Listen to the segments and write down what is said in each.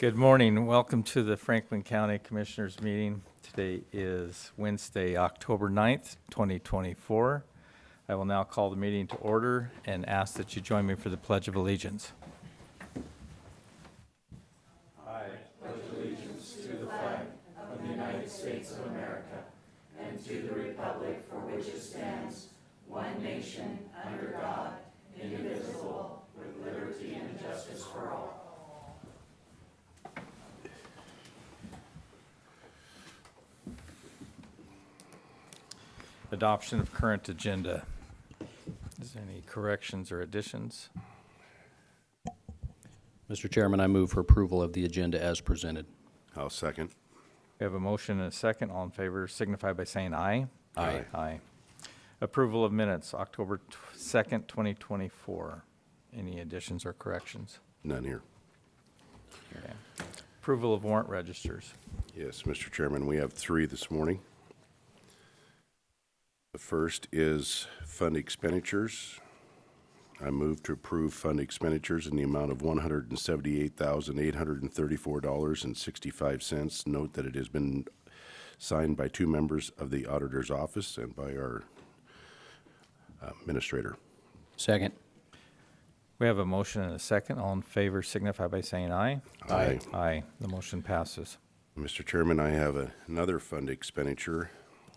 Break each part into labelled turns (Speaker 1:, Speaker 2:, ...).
Speaker 1: Good morning. Welcome to the Franklin County Commissioners meeting. Today is Wednesday, October 9th, 2024. I will now call the meeting to order and ask that you join me for the Pledge of Allegiance. I pledge allegiance to the flag of the United States of America and to the republic for which it stands, one nation, under God, indivisible, with liberty and justice for all. Adoption of current agenda. Is there any corrections or additions?
Speaker 2: Mr. Chairman, I move for approval of the agenda as presented.
Speaker 3: I'll second.
Speaker 1: We have a motion and a second. All in favor signify by saying aye.
Speaker 2: Aye.
Speaker 1: Aye. Approval of minutes, October 2nd, 2024. Any additions or corrections?
Speaker 3: None here.
Speaker 1: Okay. Approval of warrant registers.
Speaker 3: Yes, Mr. Chairman, we have three this morning. The first is fund expenditures. I move to approve fund expenditures in the amount of $178,834.65. Note that it has been signed by two members of the auditor's office and by our administrator.
Speaker 2: Second.
Speaker 1: We have a motion and a second. All in favor signify by saying aye.
Speaker 3: Aye.
Speaker 1: Aye. The motion passes.
Speaker 3: Mr. Chairman, I have another fund expenditure,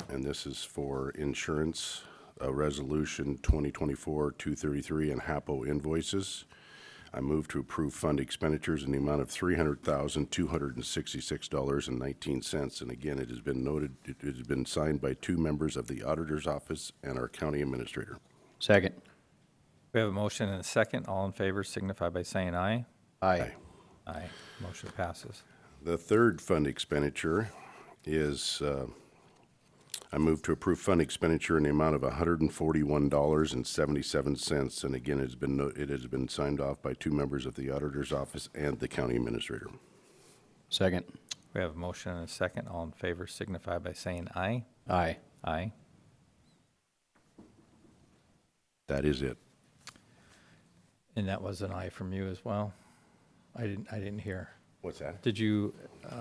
Speaker 3: and this is for insurance, resolution 2024-233 and HAPO invoices. I move to approve fund expenditures in the amount of $300,266.19. And again, it has been noted, it has been signed by two members of the auditor's office and our county administrator.
Speaker 2: Second.
Speaker 1: We have a motion and a second. All in favor signify by saying aye.
Speaker 2: Aye.
Speaker 1: Aye. Motion passes.
Speaker 3: The third fund expenditure is I move to approve fund expenditure in the amount of $141.77, and again, it has been signed off by two members of the auditor's office and the county administrator.
Speaker 2: Second.
Speaker 1: We have a motion and a second. All in favor signify by saying aye.
Speaker 2: Aye.
Speaker 1: Aye.
Speaker 3: That is it.
Speaker 1: And that was an aye from you as well. I didn't hear.
Speaker 3: What's that?
Speaker 1: Did you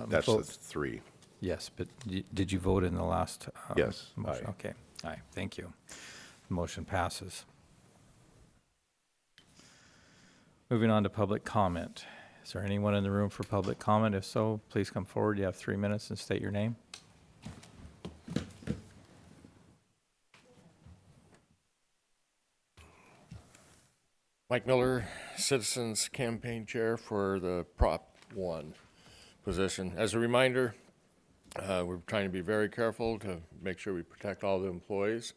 Speaker 3: That's
Speaker 1: vote?
Speaker 3: the three.
Speaker 1: Yes, but did you vote in the last?
Speaker 3: Yes,
Speaker 1: Motion?
Speaker 3: aye.
Speaker 1: Okay. Aye. Thank you. The motion passes. Moving on to public comment. Is there anyone in the room for public comment? If so, please come forward. You have 3 minutes and state your name.
Speaker 4: Mike Miller, Citizens Campaign Chair for the Prop 1 position. As a reminder, we're trying to be very careful to make sure we protect all the employees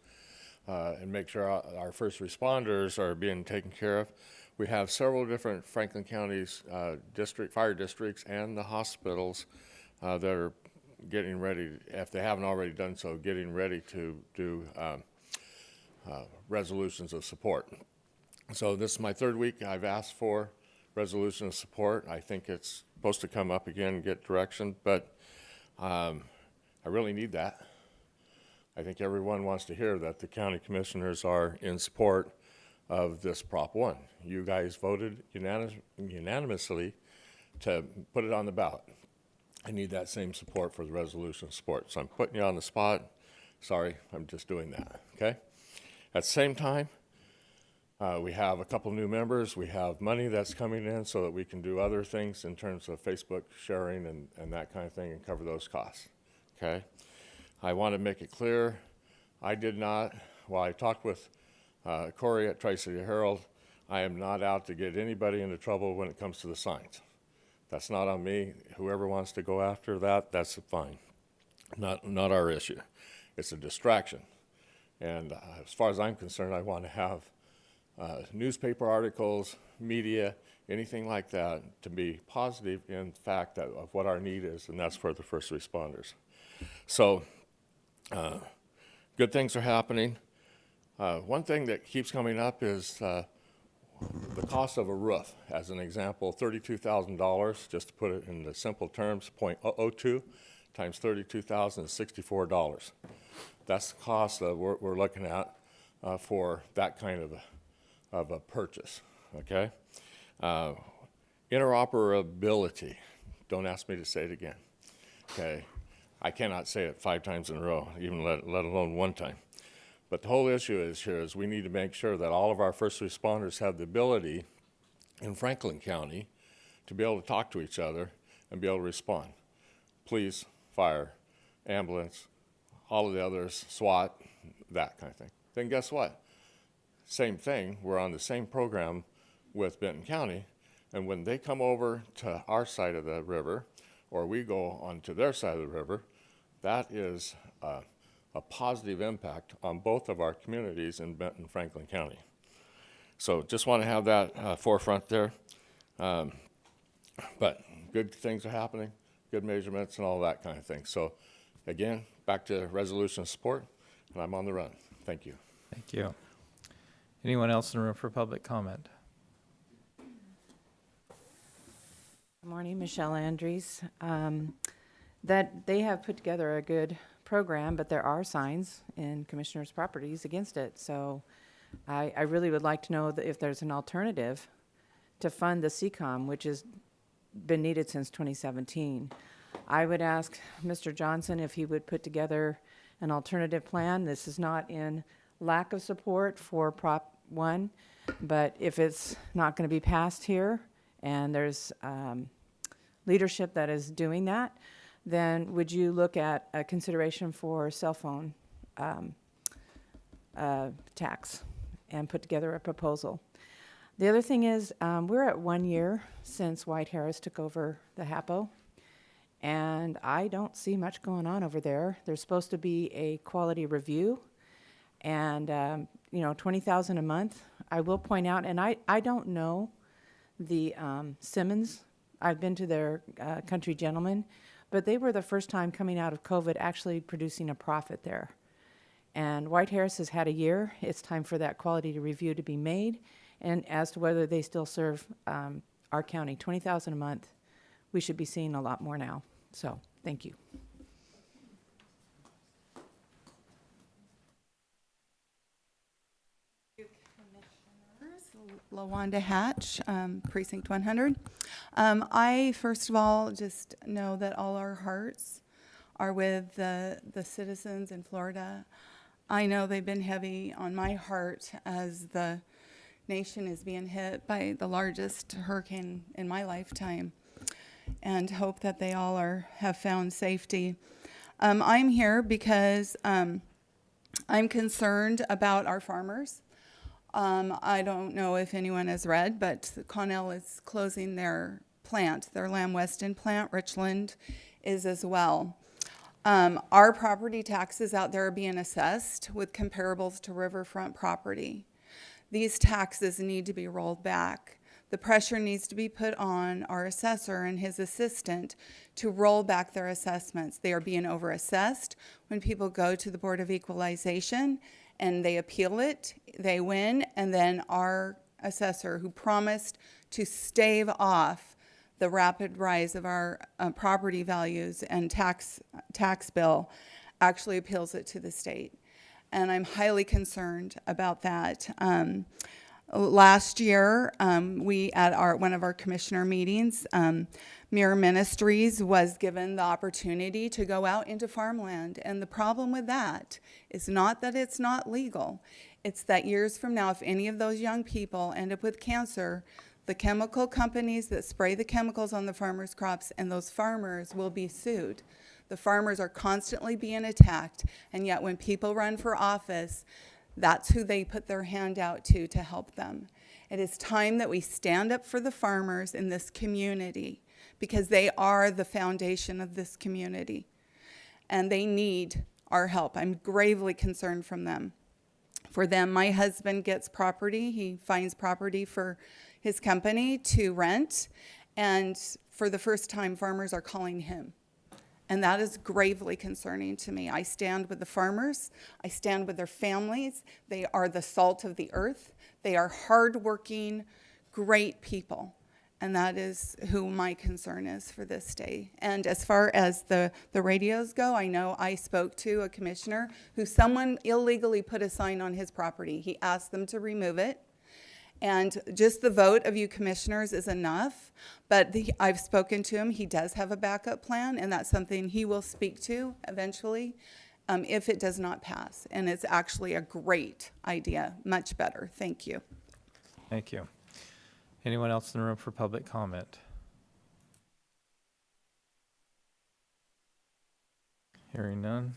Speaker 4: and make sure our first responders are being taken care of. We have several different Franklin County's fire districts and the hospitals that are getting ready, if they haven't already done so, getting ready to do resolutions of support. So this is my third week I've asked for resolution of support. I think it's supposed to come up again and get direction, but I really need that. I think everyone wants to hear that the county commissioners are in support of this Prop 1. You guys voted unanimously to put it on the ballot. I need that same support for the resolution of support. So I'm putting you on the spot. Sorry, I'm just doing that, okay? At the same time, we have a couple new members. We have money that's coming in so that we can do other things in terms of Facebook sharing and that kind of thing and cover those costs, okay? I want to make it clear, I did not, while I talked with Corey at Tri-City Herald, I am not out to get anybody into trouble when it comes to the signs. That's not on me. Whoever wants to go after that, that's fine. Not our issue. It's a distraction. And as far as I'm concerned, I want to have newspaper articles, media, anything like that to be positive in fact of what our need is, and that's for the first responders. So good things are happening. One thing that keeps coming up is the cost of a roof. As an example, $32,000, just to put it in the simple terms, 0.002 times $32,000 is $64. That's the cost that we're looking at for that kind of a purchase, okay? Interoperability. Don't ask me to say it again, okay? I cannot say it 5 times in a row, even let alone 1 time. But the whole issue is we need to make sure that all of our first responders have the ability in Franklin County to be able to talk to each other and be able to respond. Police, fire, ambulance, all of the others, SWAT, that kind of thing. Then guess what? Same thing, we're on the same program with Benton County, and when they come over to our side of the river, or we go onto their side of the river, that is a positive impact on both of our communities in Benton and Franklin County. So just want to have that forefront there. But good things are happening, good measurements and all that kind of thing. So again, back to resolution support, and I'm on the run. Thank you.
Speaker 5: Thank you. Anyone else in the room for public comment?
Speaker 6: Good morning, Michelle Andrews. That they have put together a good program, but there are signs in commissioners' properties against it. So I really would like to know that if there's an alternative to fund the CCOM, which has been needed since 2017. I would ask Mr. Johnson if he would put together an alternative plan. This is not in lack of support for Prop 1, but if it's not going to be passed here and there's leadership that is doing that, then would you look at a consideration for cell phone tax and put together a proposal? The other thing is we're at 1 year since White Harris took over the HAPO, and I don't see much going on over there. There's supposed to be a quality review, and $20,000 a month. I will point out, and I don't know the Simmons. I've been to their Country Gentlemen, but they were the first time coming out of COVID actually producing a profit there. And White Harris has had a year. It's time for that quality review to be made. And as to whether they still serve our county, $20,000 a month, we should be seeing a lot more now. So, thank you.
Speaker 7: LaWanda Hatch, Precinct 100. I, first of all, just know that all our hearts are with the citizens in Florida. I know they've been heavy on my heart as the nation is being hit by the largest hurricane in my lifetime, and hope that they all have found safety. I'm here because I'm concerned about our farmers. I don't know if anyone has read, but Connell is closing their plant, their Lamb Weston plant. Richland is as well. Our property taxes out there are being assessed with comparables to riverfront property. These taxes need to be rolled back. The pressure needs to be put on our assessor and his assistant to roll back their assessments. They are being overassessed. When people go to the Board of Equalization and they appeal it, they win, and then our assessor, who promised to stave off the rapid rise of our property values and tax bill, actually appeals it to the state. And I'm highly concerned about that. Last year, we at one of our commissioner meetings, Mirror Ministries was given the opportunity to go out into farmland. And the problem with that is not that it's not legal. It's that years from now, if any of those young people end up with cancer, the chemical companies that spray the chemicals on the farmers' crops and those farmers will be sued. The farmers are constantly being attacked, and yet when people run for office, that's who they put their hand out to help them. It is time that we stand up for the farmers in this community, because they are the foundation of this community, and they need our help. I'm gravely concerned for them. My husband gets property. He finds property for his company to rent, and for the first time, farmers are calling him. And that is gravely concerning to me. I stand with the farmers. I stand with their families. They are the salt of the earth. They are hardworking, great people. And that is who my concern is for this day. And as far as the radios go, I know I spoke to a commissioner who someone illegally put a sign on his property. He asked them to remove it. And just the vote of you commissioners is enough, but I've spoken to him. He does have a backup plan, and that's something he will speak to eventually if it does not pass. And it's actually a great idea, much better. Thank you.
Speaker 5: Thank you. Anyone else in the room for public comment? Hearing none.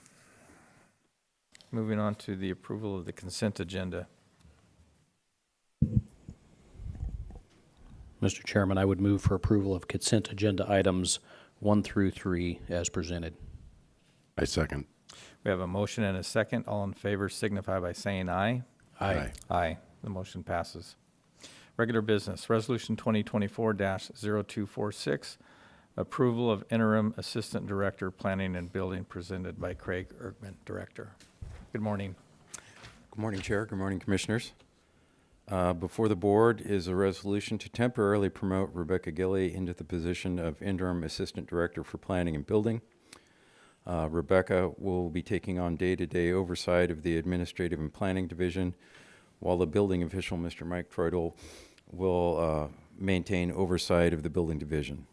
Speaker 5: Moving on to the approval of the consent agenda.
Speaker 2: Mr. Chairman, I would move for approval of consent agenda items 1 through 3 as presented.
Speaker 3: I second.
Speaker 5: We have a motion and a second. All in favor signify by saying aye.
Speaker 3: Aye.
Speaker 5: Aye. The motion passes. Regular business, Resolution 2024-0246, approval of interim Assistant Director, Planning and Building, presented by Craig Ergman, Director. Good morning.
Speaker 8: Good morning, Chair. Good morning, Commissioners. Before the board is a resolution to temporarily promote Rebecca Gilly into the position of Interim Assistant Director for Planning and Building. Rebecca will be taking on day-to-day oversight of the Administrative and Planning Division, while the building official, Mr. Mike Treudel, will maintain oversight of the Building Division.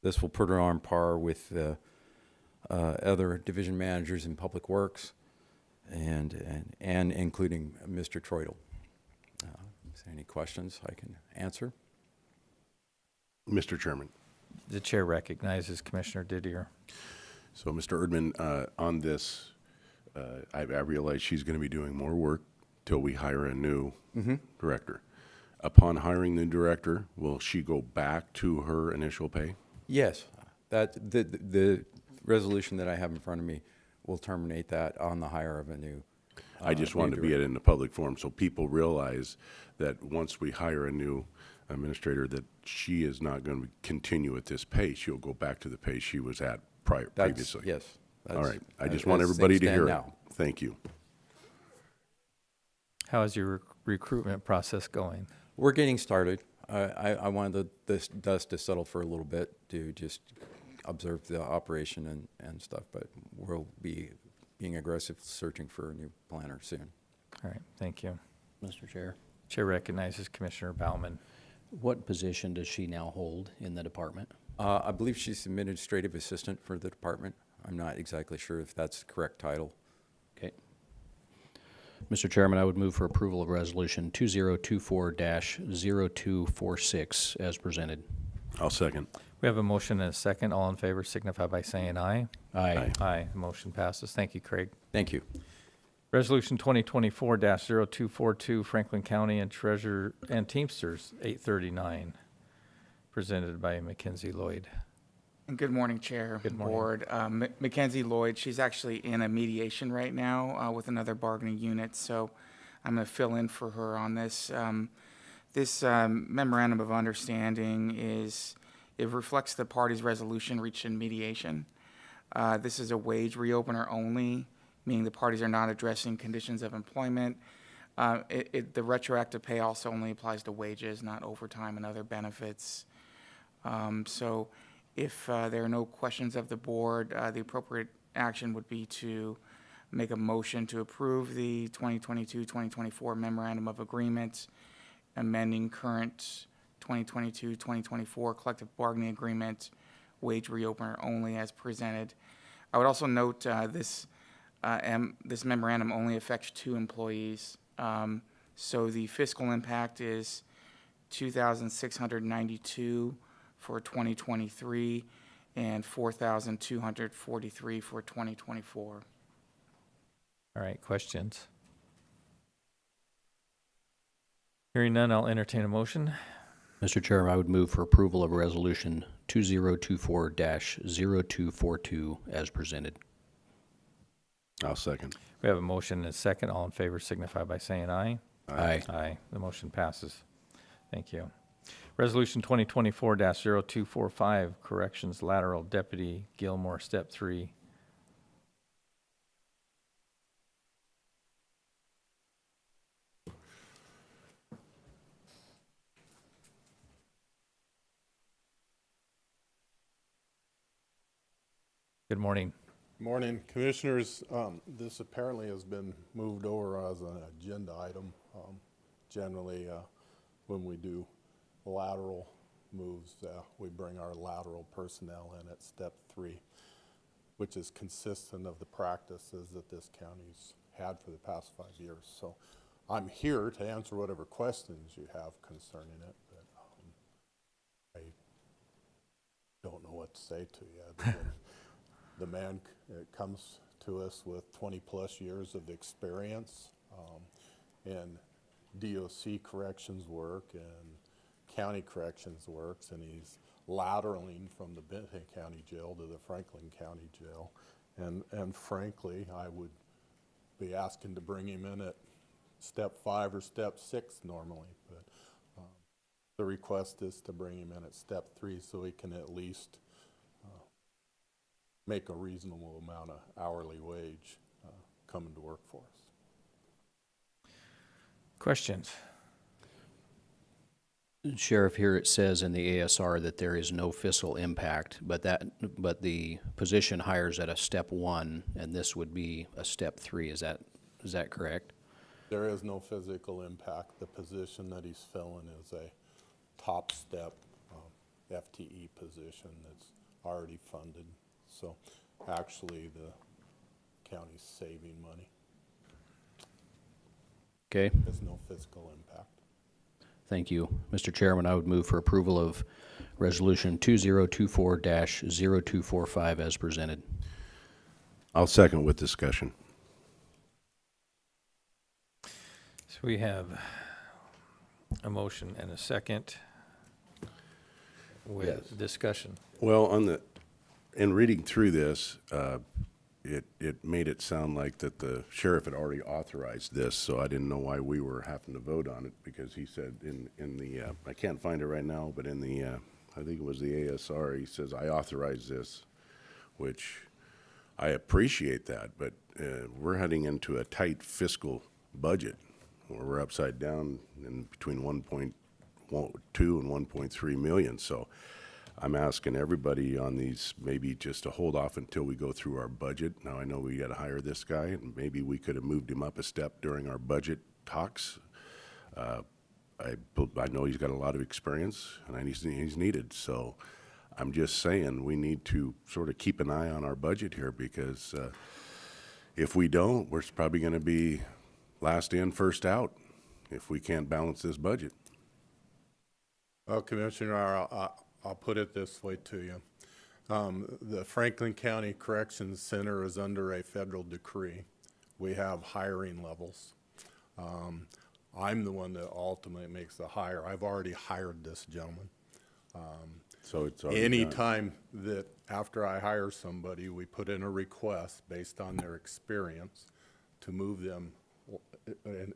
Speaker 8: This will put her on par with other division managers in Public Works, and including Mr. Treudel. Is there any questions I can answer?
Speaker 3: Mr. Chairman.
Speaker 5: The chair recognizes Commissioner Didier.
Speaker 3: So, Mr. Erdman, on this, I realize she's going to be doing more work till we hire a new director. Upon hiring the director, will she go back to her initial pay?
Speaker 8: Yes. The resolution that I have in front of me will terminate that on the hire of a new
Speaker 3: I just wanted to be
Speaker 8: director.
Speaker 3: in the public forum so people realize that once we hire a new administrator, that she is not going to continue at this pace. She'll go back to the pace she was at previously.
Speaker 8: Yes.
Speaker 3: All right. I just
Speaker 8: as
Speaker 3: want everybody to
Speaker 8: things
Speaker 3: hear
Speaker 8: stand
Speaker 3: it.
Speaker 8: now.
Speaker 3: Thank you.
Speaker 5: How is your recruitment process going?
Speaker 8: We're getting started. I wanted this dust to settle for a little bit to just observe the operation and stuff, but we'll be being aggressive searching for a new planner soon.
Speaker 5: All right, thank you.
Speaker 2: Mr. Chair,
Speaker 5: Chair recognizes Commissioner Baumann.
Speaker 2: what position does she now hold in the department?
Speaker 8: I believe she's administrative assistant for the department. I'm not exactly sure if that's the correct title.
Speaker 2: Okay. Mr. Chairman, I would move for approval of Resolution 2024-0246 as presented.
Speaker 3: I'll second.
Speaker 5: We have a motion and a second. All in favor signify by saying aye.
Speaker 2: Aye.
Speaker 5: Aye. The motion passes. Thank you, Craig.
Speaker 8: Thank you.
Speaker 5: Resolution 2024-0242, Franklin County and Treasurer and Teamsters 839, presented by Mackenzie Lloyd.
Speaker 9: And good morning, Chair,
Speaker 5: Good morning.
Speaker 9: Board. Mackenzie Lloyd, she's actually in a mediation right now with another bargaining unit, so I'm going to fill in for her on this. This memorandum of understanding it reflects the parties' resolution reached in mediation. This is a wage reopener only, meaning the parties are not addressing conditions of employment. The retroactive pay also only applies to wages, not overtime and other benefits. So if there are no questions of the board, the appropriate action would be to make a motion to approve the 2022-2024 Memorandum of Agreement, amending current 2022-2024 collective bargaining agreement, wage reopener only as presented. I would also note this memorandum only affects 2 employees. So the fiscal impact is $2,692 for 2023 and $4,243 for 2024.
Speaker 5: All right, questions? Hearing none, I'll entertain a motion.
Speaker 2: Mr. Chair, I would move for approval of Resolution 2024-0242 as presented.
Speaker 3: I'll second.
Speaker 5: We have a motion and a second. All in favor signify by saying aye.
Speaker 2: Aye.
Speaker 5: Aye. The motion passes. Thank you. Resolution 2024-0245, Corrections Lateral Deputy Gilmore, Step 3. Good morning.
Speaker 10: Morning, Commissioners. This apparently has been moved over as an agenda item. Generally, when we do lateral moves, we bring our lateral personnel in at step 3, which is consistent of the practices that this county's had for the past 5 years. So I'm here to answer whatever questions you have concerning it, but I don't know what to say to you. Other than the man comes to us with 20-plus years of experience in DOC corrections work and county corrections works, and he's lateraling from the Benton County Jail to the Franklin County Jail. And frankly, I would be asking to bring him in at step 5 or step 6 normally, but the request is to bring him in at step 3 so he can at least make a reasonable amount of hourly wage coming to work for us.
Speaker 5: Questions?
Speaker 2: Sheriff, here it says in the ASR that there is no fiscal impact, but the position hires at a step 1, and this would be a step 3. Is that correct?
Speaker 10: There is no physical impact. The position that he's filling is a top step FTE position that's already funded. So actually the county's saving money.
Speaker 2: Okay.
Speaker 10: There's no fiscal impact.
Speaker 2: Thank you. Mr. Chairman, I would move for approval of Resolution 2024-0245 as presented.
Speaker 3: I'll second with discussion.
Speaker 5: So we have a motion and a second with discussion.
Speaker 3: Well, in reading through this, it made it sound like that the sheriff had already authorized this, so I didn't know why we were having to vote on it, because he said in the, I can't find it right now, but in the, I think it was the ASR, he says, I authorize this, which I appreciate that, but we're heading into a tight fiscal budget where we're upside down in between 1.2 and 1.3 million, so I'm asking everybody on these maybe just to hold off until we go through our budget. Now, I know we got to hire this guy, and maybe we could have moved him up a step during our budget talks. I know he's got a lot of experience, and he's needed. So I'm just saying we need to sort of keep an eye on our budget here, because if we don't, we're probably going to be last in, first out if we can't balance this budget.
Speaker 10: Well, Commissioner, I'll put it this way to you. The Franklin County Corrections Center is under a federal decree. We have hiring levels. I'm the one that ultimately makes the hire. I've already hired this gentleman.
Speaker 3: So it's already
Speaker 10: any
Speaker 3: done.
Speaker 10: time that after I hire somebody, we put in a request based on their experience to move them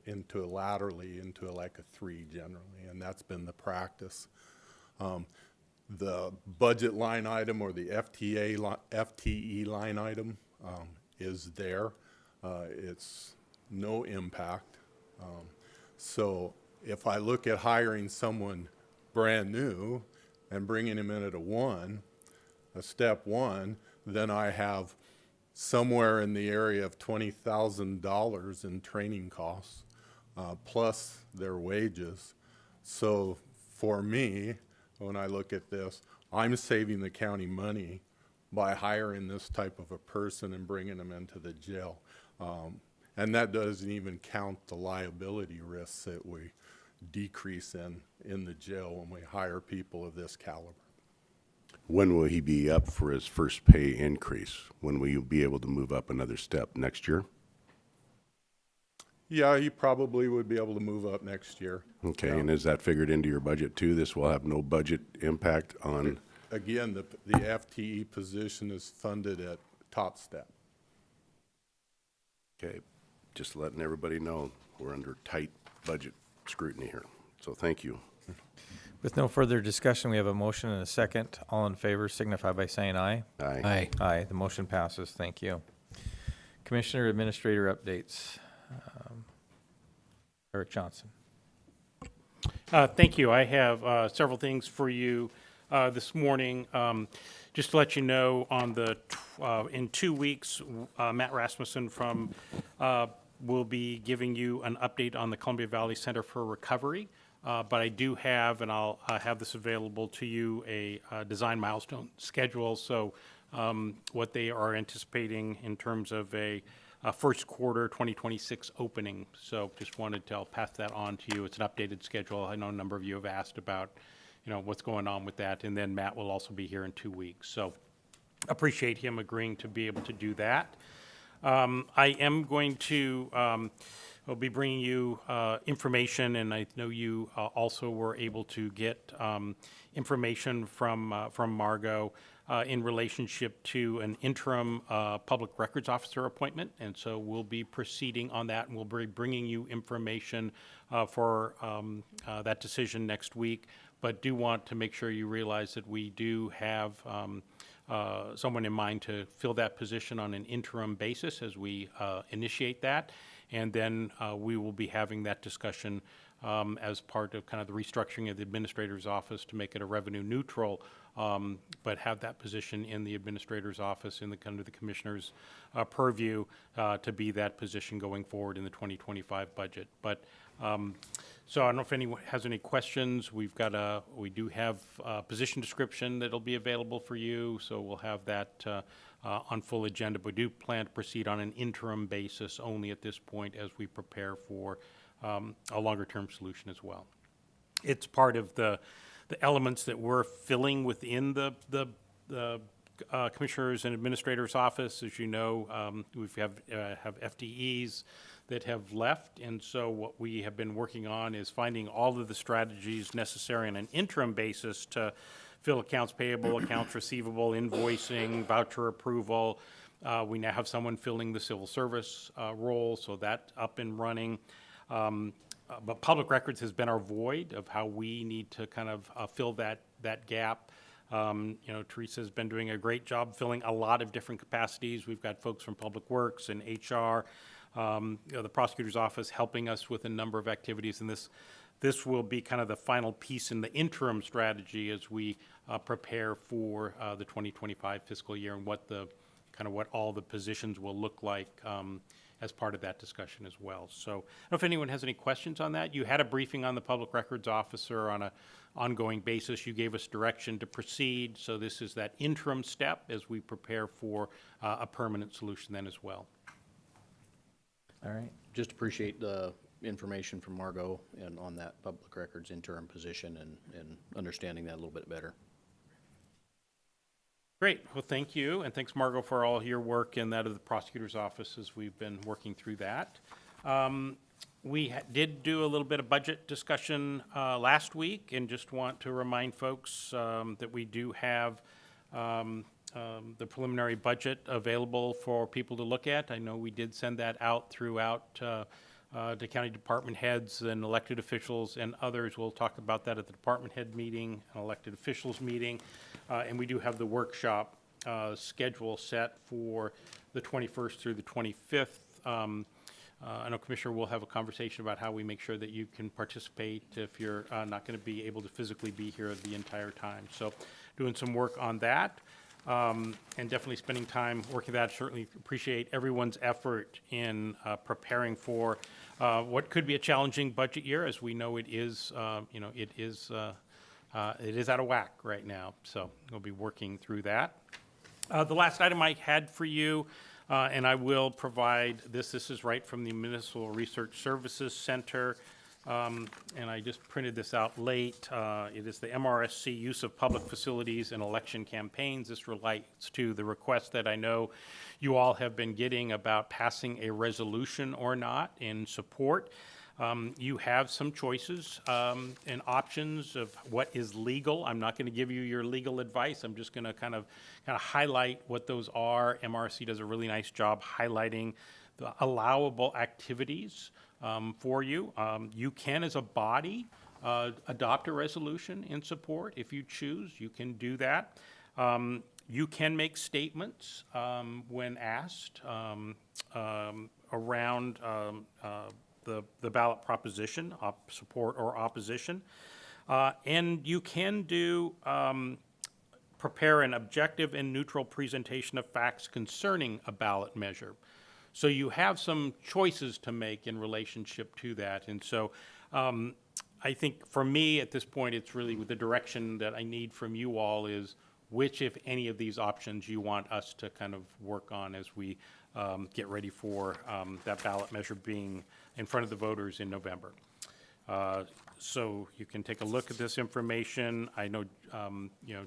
Speaker 10: into laterally into like a 3 generally, and that's been the practice. The budget line item or the FTE line item is there. It's no impact. So if I look at hiring someone brand new and bringing him in at a step 1, then I have somewhere in the area of $20,000 in training costs, plus their wages. So for me, when I look at this, I'm saving the county money by hiring this type of a person and bringing them into the jail. And that doesn't even count the liability risks that we decrease in the jail when we hire people of this caliber.
Speaker 3: When will he be up for his first pay increase? When will you be able to move up another step? Next year?
Speaker 10: Yeah, he probably would be able to move up next year.
Speaker 3: Okay, and is that figured into your budget too? This will have no budget impact on?
Speaker 10: Again, the FTE position is funded at top step.
Speaker 3: Okay, just letting everybody know we're under tight budget scrutiny here. So thank you.
Speaker 5: With no further discussion, we have a motion and a second. All in favor signify by saying aye.
Speaker 3: Aye.
Speaker 2: Aye.
Speaker 5: Aye. The motion passes. Thank you. Commissioner Administrator updates. Eric Johnson.
Speaker 11: Thank you. I have several things for you this morning. Just to let you know, on the in 2 weeks, Matt Rasmussen from will be giving you an update on the Columbia Valley Center for Recovery. But I do have, and I'll have this available to you, a design milestone schedule. So what they are anticipating in terms of a first quarter 2026 opening. So just wanted to, I'll pass that on to you. It's an updated schedule. I know a number of you have asked about, what's going on with that. And then Matt will also be here in 2 weeks. So appreciate him agreeing to be able to do that. I am going to, I'll be bringing you information, and I know you also were able to get information from Margot in relationship to an interim public records officer appointment, and so we'll be proceeding on that, and we'll be bringing you information for that decision next week. But do want to make sure you realize that we do have someone in mind to fill that position on an interim basis as we initiate that. And then we will be having that discussion as part of kind of the restructuring of the administrator's office to make it a revenue neutral, but have that position in the administrator's office under the commissioner's purview to be that position going forward in the 2025 budget. But so I don't know if anyone has any questions. We do have a position description that'll be available for you, so we'll have that on full agenda. But we do plan to proceed on an interim basis only at this point as we prepare for a longer-term solution as well. It's part of the elements that we're filling within the commissioner's and administrator's office. As you know, we have FTEs that have left, and so what we have been working on is finding all of the strategies necessary on an interim basis to fill accounts payable, accounts receivable, invoicing, voucher approval. We now have someone filling the civil service role, so that's up and running. But public records has been our void of how we need to kind of fill that gap. Teresa's been doing a great job filling a lot of different capacities. We've got folks from Public Works and HR, the prosecutor's office helping us with a number of activities, and this will be kind of the final piece in the interim strategy as we prepare for the 2025 fiscal year and what all the positions will look like as part of that discussion as well. So I don't know if anyone has any questions on that. You had a briefing on the public records officer on an ongoing basis. You gave us direction to proceed. So this is that interim step as we prepare for a permanent solution then as well.
Speaker 5: All right.
Speaker 2: Just appreciate the information from Margot and on that public records interim position and understanding that a little bit better.
Speaker 11: Great. Well, thank you. And thanks, Margot, for all your work and that of the prosecutor's office as we've been working through that. We did do a little bit of budget discussion last week, and just want to remind folks that we do have the preliminary budget available for people to look at. I know we did send that out throughout to county department heads and elected officials and others. We'll talk about that at the department head meeting, an elected officials meeting. And we do have the workshop schedule set for the 21st through the 25th. I know Commissioner will have a conversation about how we make sure that you can participate if you're not going to be able to physically be here the entire time. So doing some work on that. And definitely spending time working that. Certainly appreciate everyone's effort in preparing for what could be a challenging budget year, as we know it is. It is out of whack right now. So we'll be working through that. The last item I had for you, and I will provide this. This is right from the Municipal Research Services Center. And I just printed this out late. It is the MRSC use of public facilities in election campaigns. This relates to the request that I know you all have been getting about passing a resolution or not in support. You have some choices and options of what is legal. I'm not going to give you your legal advice. I'm just going to kind of highlight what those are. MRSC does a really nice job highlighting the allowable activities for you. You can, as a body, adopt a resolution in support if you choose. You can do that. You can make statements when asked around the ballot proposition, support or opposition. And you can do prepare an objective and neutral presentation of facts concerning a ballot measure. So you have some choices to make in relationship to that. And so I think for me at this point, it's really the direction that I need from you all is which, if any, of these options you want us to kind of work on as we get ready for that ballot measure being in front of the voters in November. So you can take a look at this information. I know,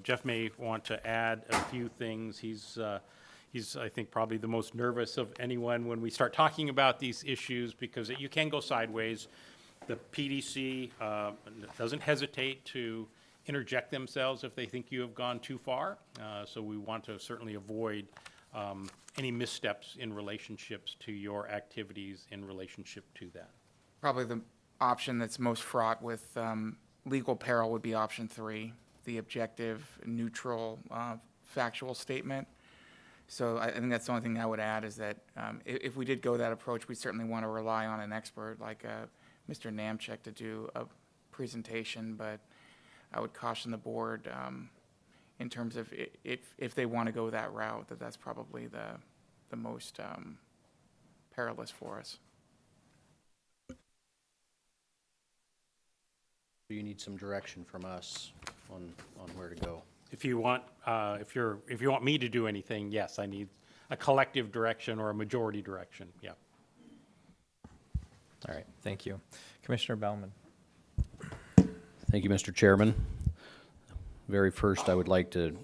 Speaker 11: Jeff may want to add a few things. He's, I think, probably the most nervous of anyone when we start talking about these issues because you can go sideways. The PDC doesn't hesitate to interject themselves if they think you have gone too far. So we want to certainly avoid any missteps in relationships to your activities in relationship to that.
Speaker 9: Probably the option that's most fraught with legal peril would be option 3, the objective, neutral, factual statement. So I think that's the only thing I would add is that if we did go that approach, we certainly want to rely on an expert like Mr. Namchek to do a presentation, but I would caution the board in terms of if they want to go that route, that's probably the most perilous for us.
Speaker 2: You need some direction from us on where to go.
Speaker 11: If you want, if you want me to do anything, yes, I need a collective direction or a majority direction. Yeah.
Speaker 5: All right, thank you. Commissioner Baumann.
Speaker 2: Thank you, Mr. Chairman. Very first, I would like to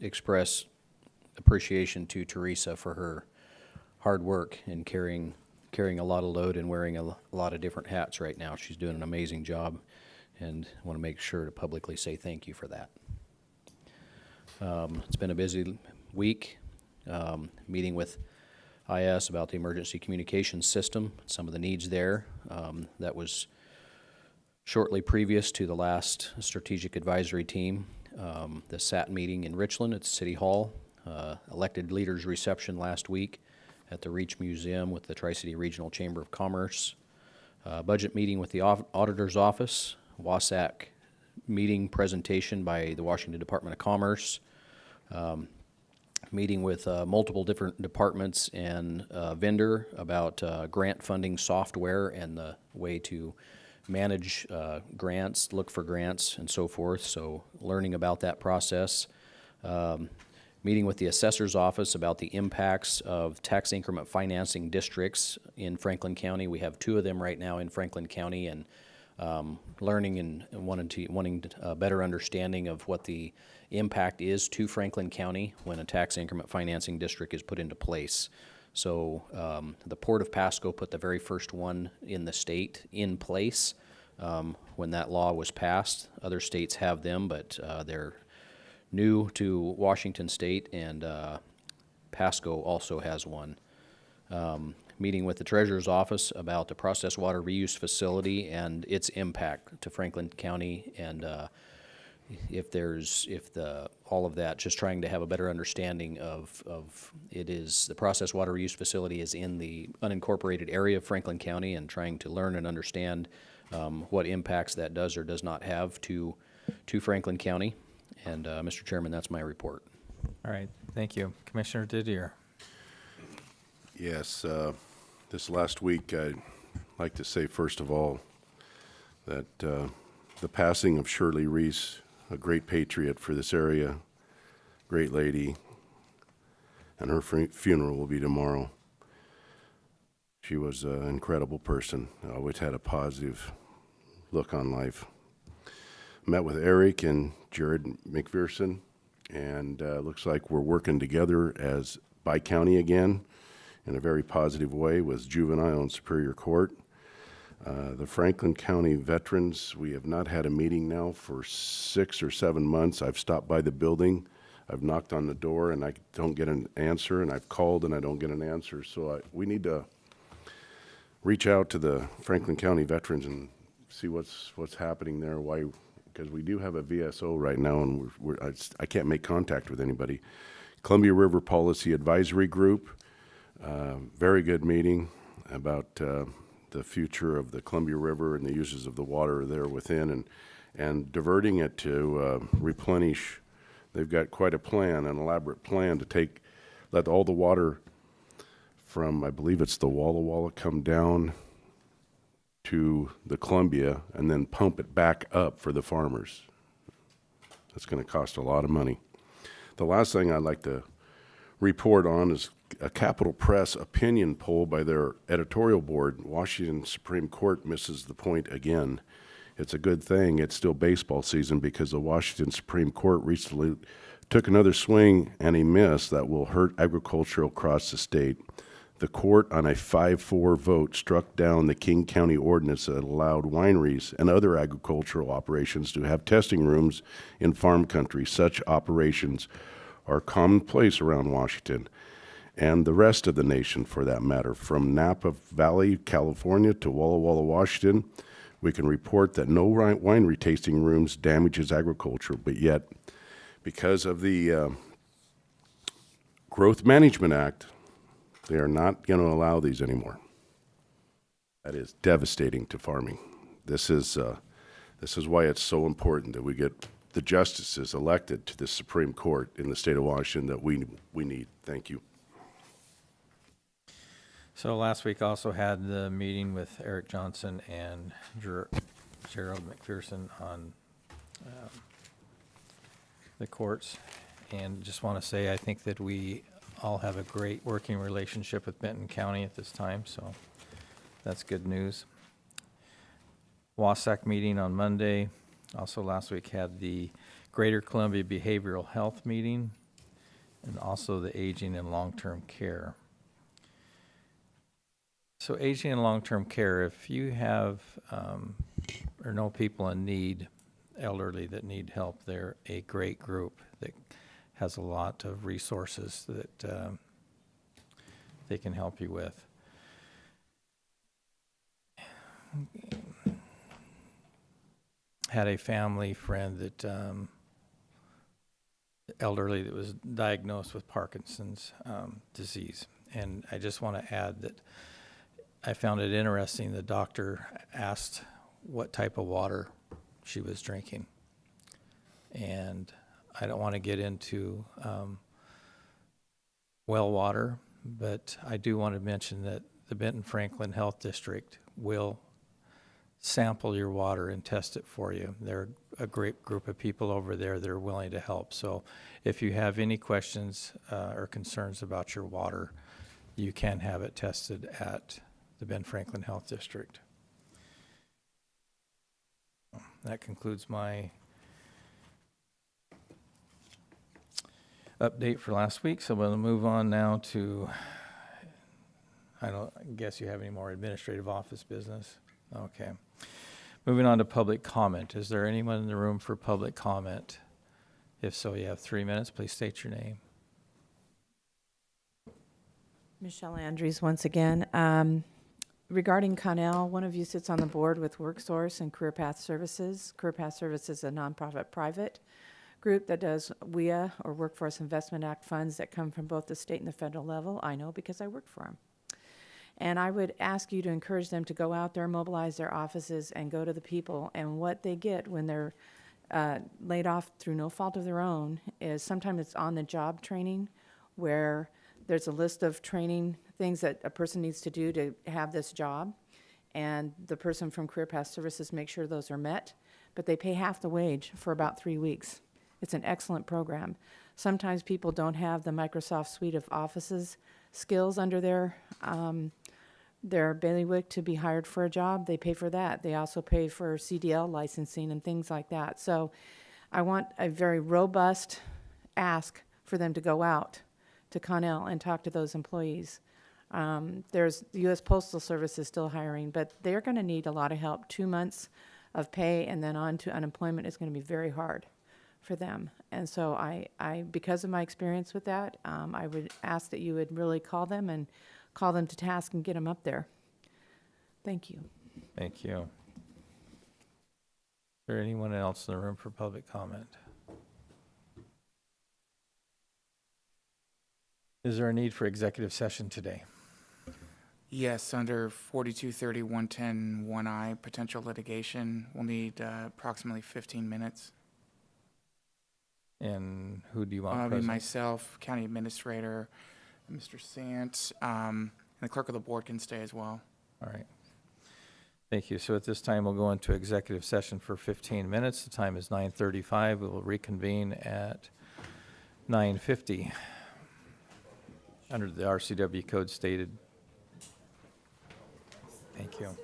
Speaker 2: express appreciation to Teresa for her hard work in carrying a lot of load and wearing a lot of different hats right now. She's doing an amazing job, and I want to make sure to publicly say thank you for that. It's been a busy week, meeting with IS about the emergency communications system, some of the needs there. That was shortly previous to the last strategic advisory team, the SAT meeting in Richland at City Hall, elected leaders reception last week at the Reach Museum with the Tri-City Regional Chamber of Commerce, budget meeting with the Auditor's Office, WASAC meeting presentation by the Washington Department of Commerce, meeting with multiple different departments and vendor about grant funding software and the way to manage grants, look for grants, and so forth. So learning about that process. Meeting with the assessor's office about the impacts of tax increment financing districts in Franklin County. We have 2 of them right now in Franklin County, and learning and wanting a better understanding of what the impact is to Franklin County when a tax increment financing district is put into place. So the Port of Pasco put the very first one in the state in place when that law was passed. Other states have them, but they're new to Washington State, and Pasco also has one. Meeting with the Treasurer's Office about the processed water reuse facility and its impact to Franklin County, and all of that, just trying to have a better understanding of the processed water reuse facility is in the unincorporated area of Franklin County, and trying to learn and understand what impacts that does or does not have to Franklin County. And Mr. Chairman, that's my report.
Speaker 5: All right, thank you. Commissioner Didier.
Speaker 3: Yes, this last week, I'd like to say, first of all, that the passing of Shirley Reese, a great patriot for this area, great lady, and her funeral will be tomorrow. She was an incredible person, always had a positive look on life. Met with Eric and Jared McPherson, and looks like we're working together as bi-county again in a very positive way with juvenile and Superior Court. The Franklin County veterans, we have not had a meeting now for 6 or 7 months. I've stopped by the building, I've knocked on the door, and I don't get an answer, and I've called and I don't get an answer. So we need to reach out to the Franklin County veterans and see what's happening there, why, because we do have a VSO right now, and I can't make contact with anybody. Columbia River Policy Advisory Group, very good meeting about the future of the Columbia River and the uses of the water there within, and diverting it to replenish They've got quite a plan, an elaborate plan to let all the water from, I believe it's the Walla Walla, come down to the Columbia and then pump it back up for the farmers. That's going to cost a lot of money. The last thing I'd like to report on is a Capitol Press opinion poll by their editorial board. Washington Supreme Court misses the point again. It's a good thing it's still baseball season, because the Washington Supreme Court recently took another swing and a miss that will hurt agriculture across the state. The court, on a 5-4 vote, struck down the King County ordinance that allowed wineries and other agricultural operations to have testing rooms in farm country. Such operations are commonplace around Washington and the rest of the nation, for that matter. From Napa Valley, California to Walla Walla, Washington, we can report that no winery tasting rooms damages agriculture, but yet, because of the Growth Management Act, they are not going to allow these anymore. That is devastating to farming. This is why it's so important that we get the justices elected to the Supreme Court in the state of Washington that we need. Thank you.
Speaker 5: So last week also had the meeting with Eric Johnson and Gerald McPherson on the courts. And just want to say, I think that we all have a great working relationship with Benton County at this time, so that's good news. WASAC meeting on Monday. Also last week had the Greater Columbia Behavioral Health meeting, and also the Aging and Long-Term Care. So aging and long-term care, if you have or know people in need, elderly that need help, they're a great group that has a lot of resources that they can help you with. Had a family friend that elderly that was diagnosed with Parkinson's disease, and I just want to add that I found it interesting. The doctor asked what type of water she was drinking, and I don't want to get into well water, but I do want to mention that the Benton Franklin Health District will sample your water and test it for you. They're a great group of people over there that are willing to help. So if you have any questions or concerns about your water, you can have it tested at the Ben Franklin Health District. That concludes my update for last week. So we'll move on now to, I guess you have any more administrative office business? Okay. Moving on to public comment. Is there anyone in the room for public comment? If so, you have 3 minutes. Please state your name.
Speaker 6: Michelle Andrews once again. Regarding Connell, one of you sits on the board with WorkSource and Career Path Services. Career Path Services is a nonprofit private group that does WIA, or Workforce Investment Act funds that come from both the state and the federal level. I know because I work for them. And I would ask you to encourage them to go out there, mobilize their offices, and go to the people. And what they get when they're laid off through no fault of their own is sometimes it's on-the-job training, where there's a list of training things that a person needs to do to have this job, and the person from Career Path Services makes sure those are met, but they pay half the wage for about 3 weeks. It's an excellent program. Sometimes people don't have the Microsoft suite of Offices skills under their bailiwick to be hired for a job. They pay for that. They also pay for CDL licensing and things like that. So I want a very robust ask for them to go out to Connell and talk to those employees. There's the U.S. Postal Service is still hiring, but they're going to need a lot of help. 2 months of pay and then on to unemployment is going to be very hard for them. And so I because of my experience with that, I would ask that you would really call them to task and get them up there. Thank you.
Speaker 5: Thank you. Is there anyone else in the room for public comment? Is there a need for executive session today?
Speaker 9: Yes, under 4230-110-1I, potential litigation, we'll need approximately 15 minutes.
Speaker 5: And who do you want
Speaker 9: Be
Speaker 5: present?
Speaker 9: myself, county administrator, Mr. Sant, and the clerk of the board can stay as well.
Speaker 5: All right. Thank you. So at this time, we'll go into executive session for 15 minutes. The time is 9:35. We will reconvene at 9:50 under the RCW code stated. Thank you.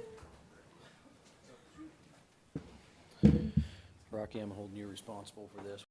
Speaker 2: Rocky, I'm holding you responsible for this.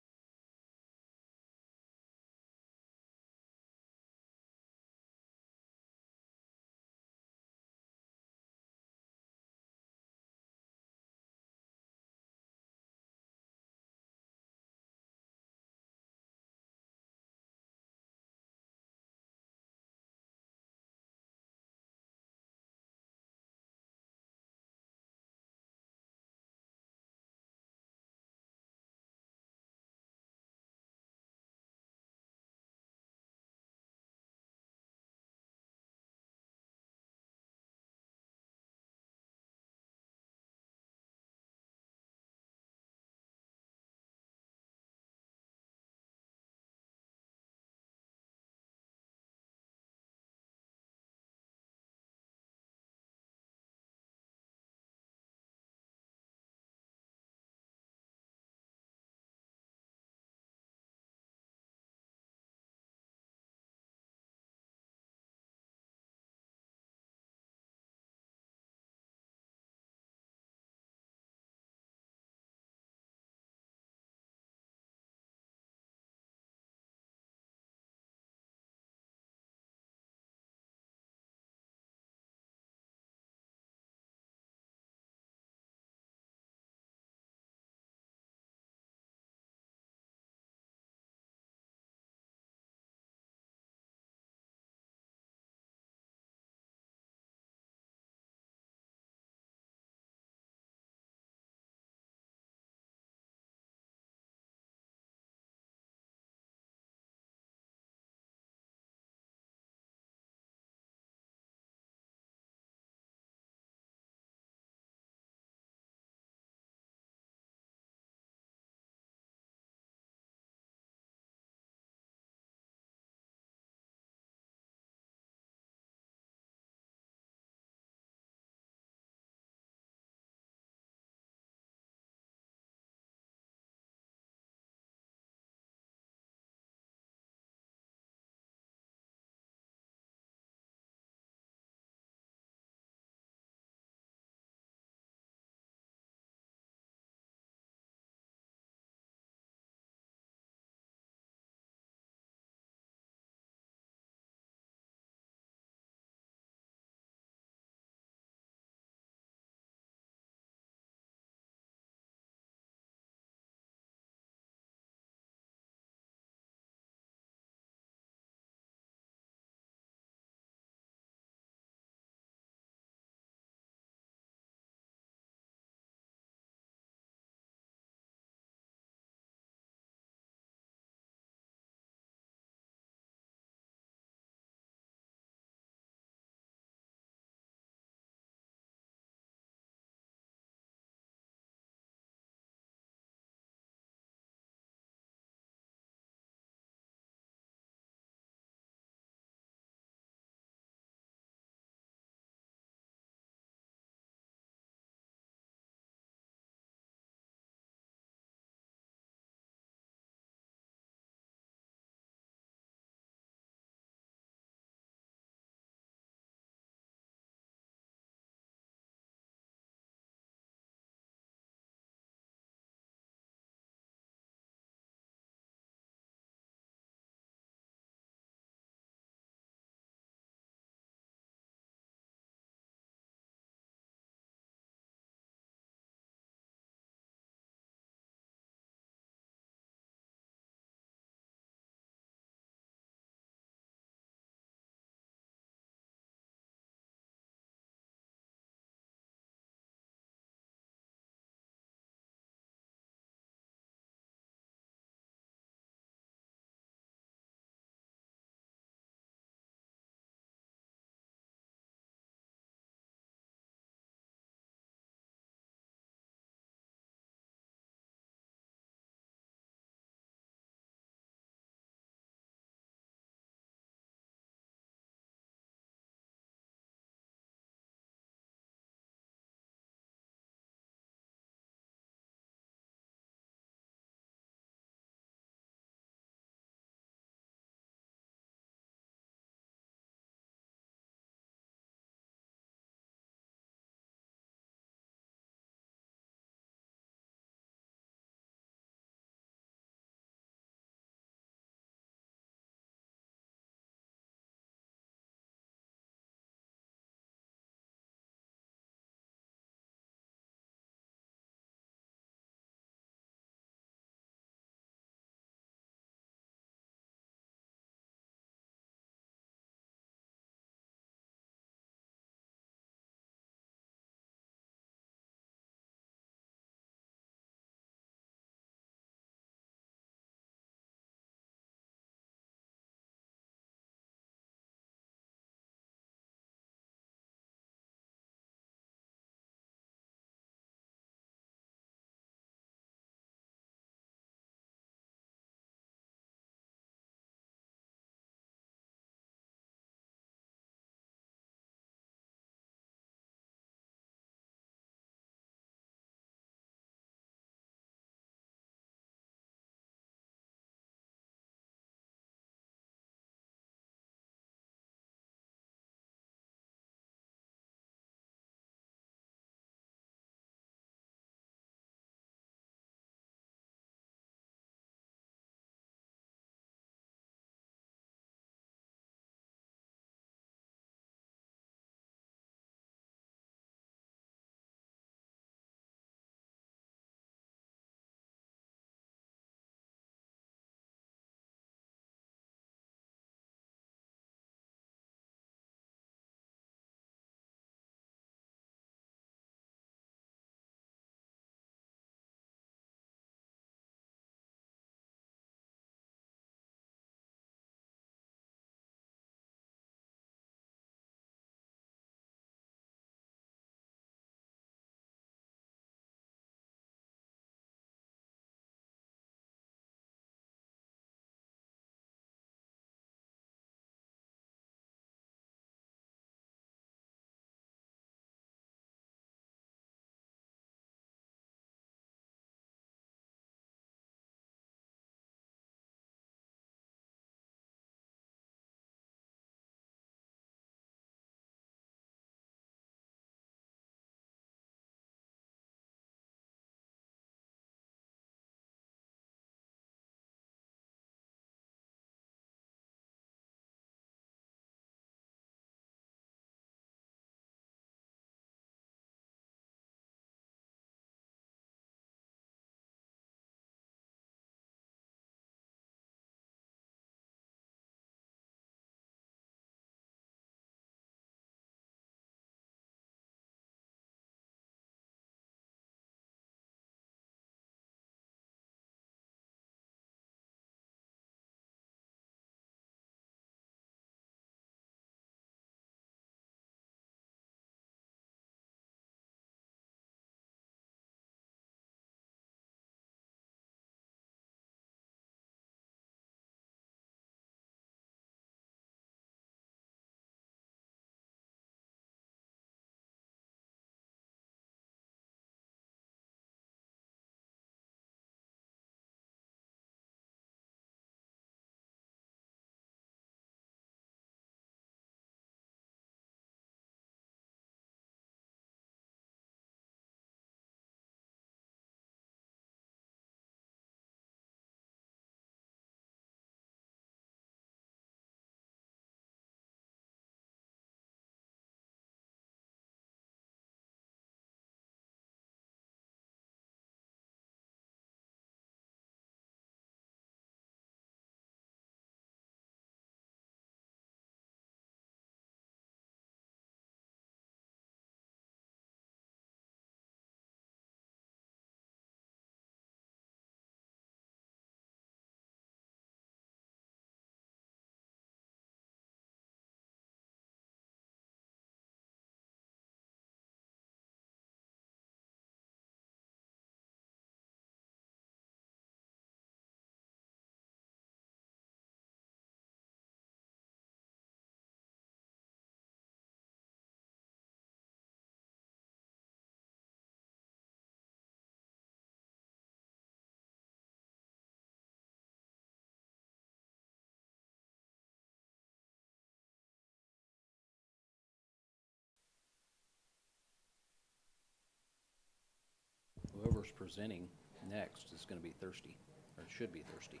Speaker 2: course, presenting next is gonna be thirsty, or should be thirsty.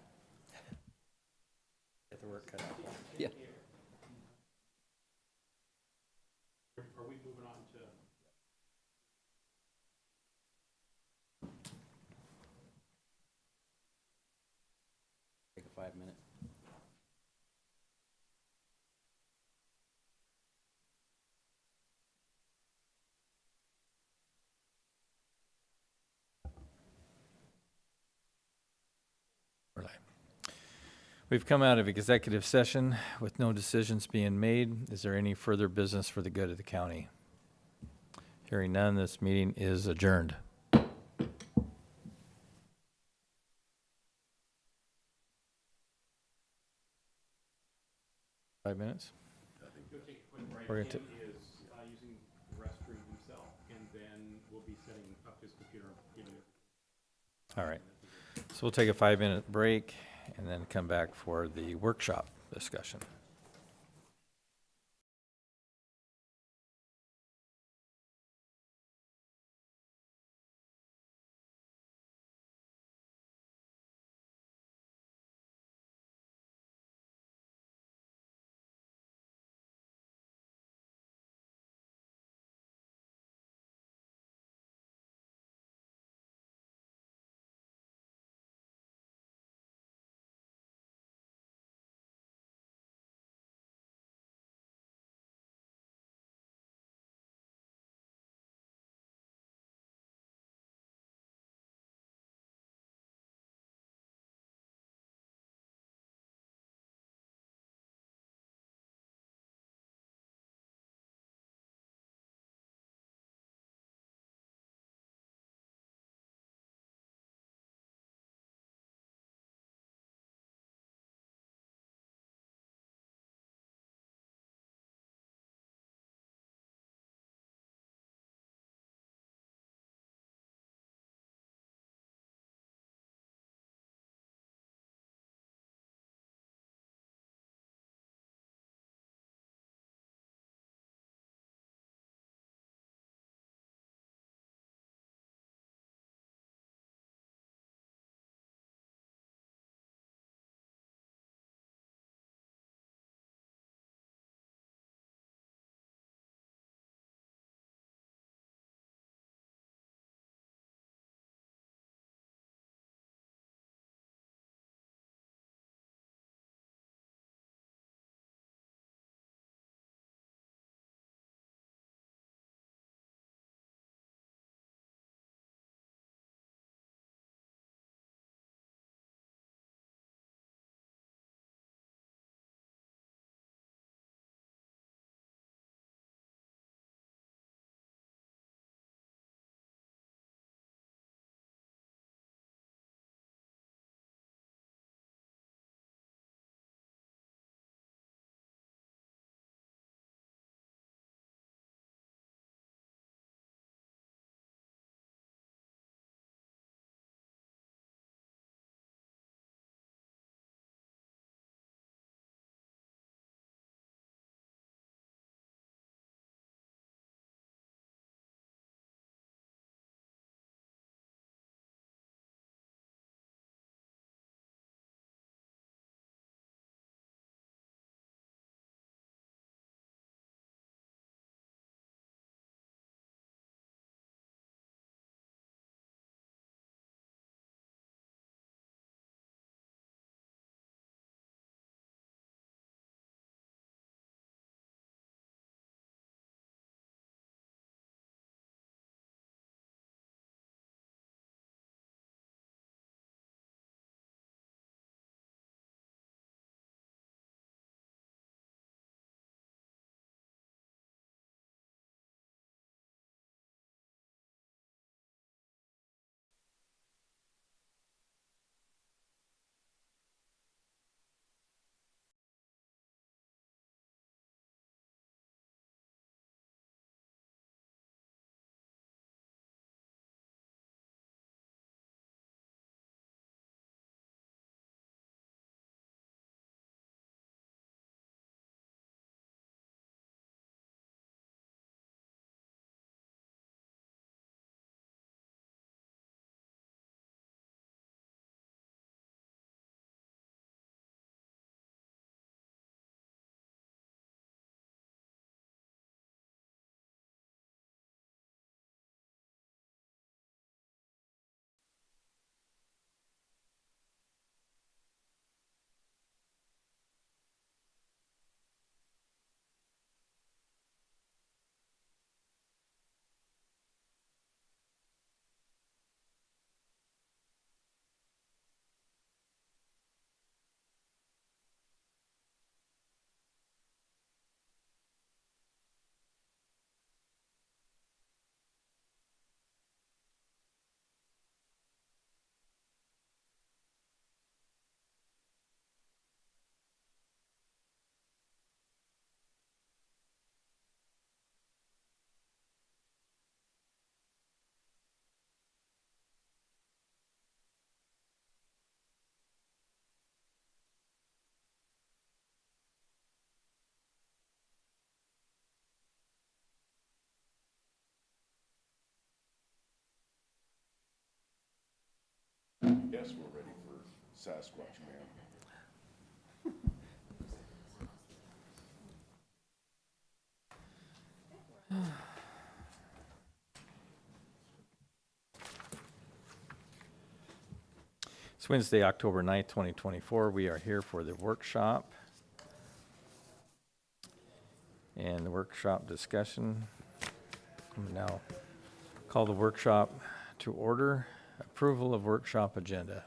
Speaker 5: Get the work cut out.
Speaker 2: Yeah.
Speaker 11: Are we moving on to?
Speaker 2: Take a 5-minute.
Speaker 5: We've come out of executive session with no decisions being made. Is there any further business for the good of the county? Hearing none, this meeting is adjourned. 5 minutes?
Speaker 11: We'll take a quick break.
Speaker 5: We're gonna
Speaker 11: Ken is using the restroom himself, and then we'll be setting up his computer.
Speaker 5: All right. So we'll take a 5-minute break and then come back for the workshop discussion.
Speaker 3: guess we're ready for Sasquatch Man.
Speaker 5: It's Wednesday, October 9th, 2024. We are here for the workshop. And the workshop discussion. I'm now call the workshop to order. Approval of workshop agenda.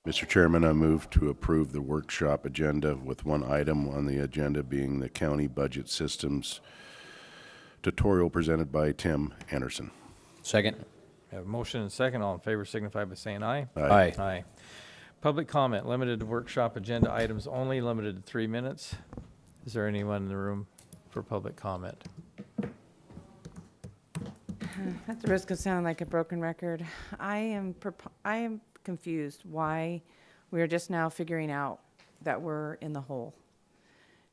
Speaker 3: Mr. Chairman, I move to approve the workshop agenda with one item on the agenda being the county budget systems tutorial presented by Tim Anderson.
Speaker 2: Second.
Speaker 5: We have a motion and a second. All in favor signify by saying aye.
Speaker 2: Aye.
Speaker 5: Aye. Public comment, limited to workshop agenda items only, limited to 3 minutes. Is there anyone in the room for public comment?
Speaker 6: At the risk of sounding like a broken record, I am confused why we are just now figuring out that we're in the hole.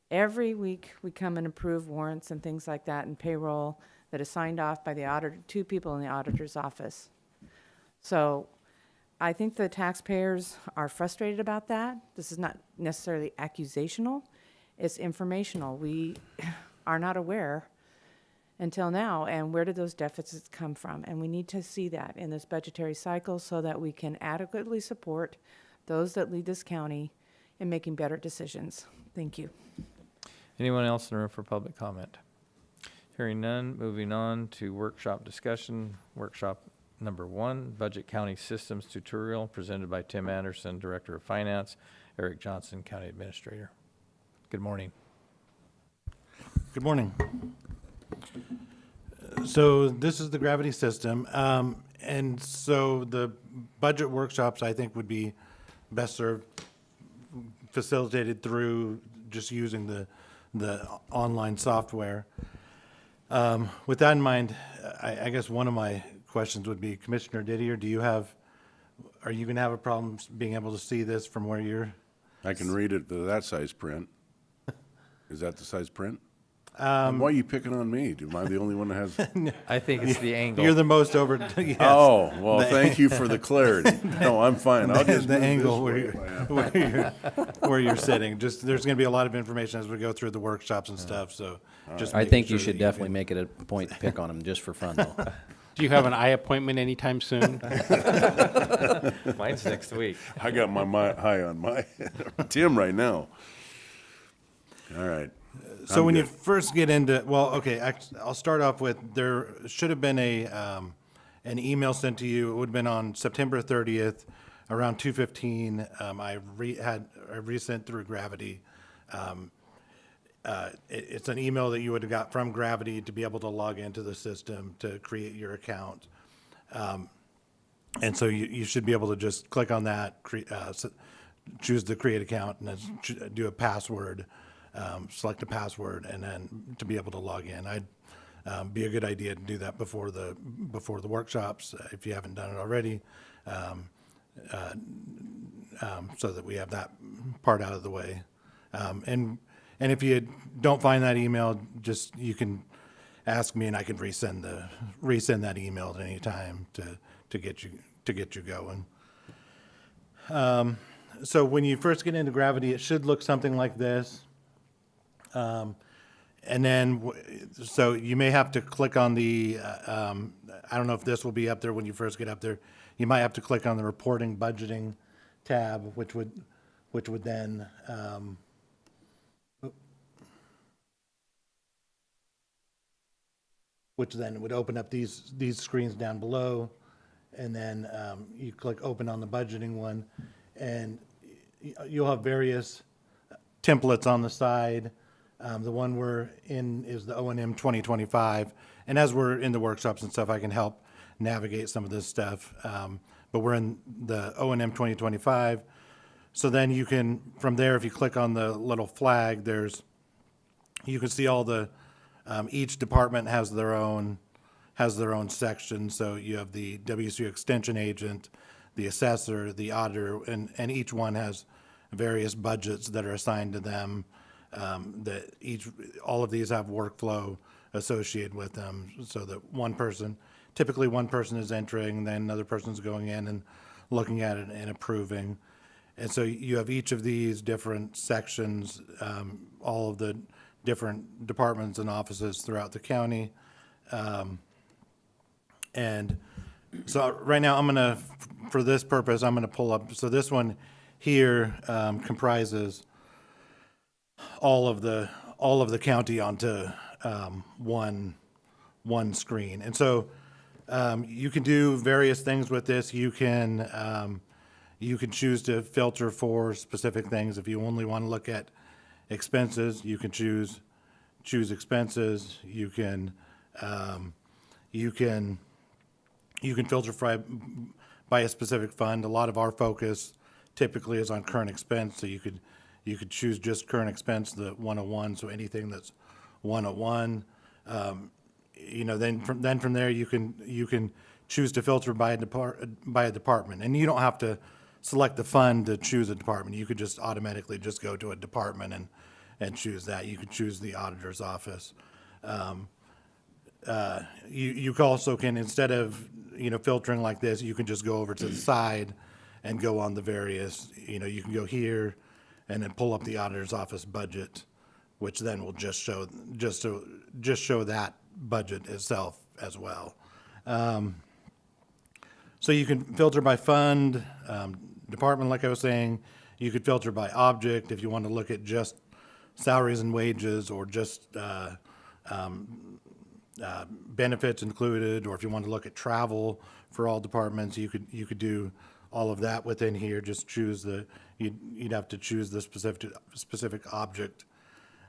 Speaker 6: Every week we come and approve warrants and things like that and payroll that is signed off by the auditor, 2 people in the auditor's office. So I think the taxpayers are frustrated about that. This is not necessarily accusational, it's informational. We are not aware until now, and where did those deficits come from? And we need to see that in this budgetary cycle so that we can adequately support those that lead this county in making better decisions. Thank you.
Speaker 5: Anyone else in the room for public comment? Hearing none, moving on to workshop discussion. Workshop number 1, Budget County Systems Tutorial, presented by Tim Anderson, Director of Finance, Eric Johnson, County Administrator. Good morning.
Speaker 12: Good morning. So this is the gravity system. And so the budget workshops, I think, would be best served, facilitated through just using the online software. With that in mind, I guess one of my questions would be, Commissioner Didier, are you going to have a problem being able to see this from where you're?
Speaker 3: I can read it to that size print. Is that the size print? Why are you picking on me? Am I the only one that has?
Speaker 5: I think it's the angle.
Speaker 12: You're the most over. Yes.
Speaker 3: Oh, well, thank you for the clarity. No, I'm fine. I'll just
Speaker 12: The
Speaker 3: move
Speaker 12: angle
Speaker 3: this way.
Speaker 12: where you're sitting. Just there's going to be a lot of information as we go through the workshops and stuff. So just
Speaker 2: I
Speaker 12: making
Speaker 2: think
Speaker 12: sure
Speaker 2: you
Speaker 12: that
Speaker 2: should
Speaker 12: can-
Speaker 2: definitely make it a point to pick on them just for fun, though.
Speaker 11: Do you have an eye appointment anytime soon?
Speaker 5: Mine's next week.
Speaker 3: I got my eye on my Tim right now. All right.
Speaker 12: So
Speaker 3: I'm
Speaker 12: when you
Speaker 3: good.
Speaker 12: first get into, well, okay, I'll start off with, there should have been an email sent to you. It would have been on September 30th, around 2:15. I resent through Gravity. It's an email that you would have got from Gravity to be able to log into the system to create your account. And so you should be able to just click on that, choose the create account, and then do a password. Select a password, and then to be able to log in. I'd be a good idea to do that before the workshops if you haven't done it already, so that we have that part out of the way. And if you don't find that email, just you can ask me, and I can resend that email at any time to get you going. So when you first get into Gravity, it should look something like this. And then, so you may have to click on the, I don't know if this will be up there when you first get up there. You might have to click on the reporting budgeting tab, which would then, would open up these screens down below. And then, you click open on the budgeting one, and you'll have various templates on the side. The one we're in is the O&M 2025. And as we're in the workshops and stuff, I can help navigate some of this stuff. But we're in the O&M 2025. So then you can, from there, if you click on the little flag, you can see all the, each department has their own section. So you have the WSU extension agent, the assessor, the auditor, and each one has various budgets that are assigned to them. All of these have workflow associated with them, so that typically one person is entering, then another person's going in and looking at it and approving. And so you have each of these different sections, all of the different departments and offices throughout the county. And so right now, for this purpose, I'm gonna pull up, so this one here comprises all of the county onto one screen. And so you can do various things with this. You can choose to filter for specific things. If you only want to look at expenses, you can choose expenses. You can filter by a specific fund. A lot of our focus typically is on current expense, so you could choose just current expense, the 101. So anything that's 101. Then from there you can choose to filter by a department, and you don't have to select the fund to choose a department. You could just automatically just go to a department and choose that. You could choose the auditor's office. You also can, instead of filtering like this, you can just go over to the side and go on the various. You can go here and then pull up the auditor's office budget, which then will just show that budget itself as well. So you can filter by fund, department, like I was saying. You could filter by object if you want to look at just salaries and wages, or just benefits included, or if you want to look at travel for all departments, you could do all of that within here. Just choose you'd have to choose the specific object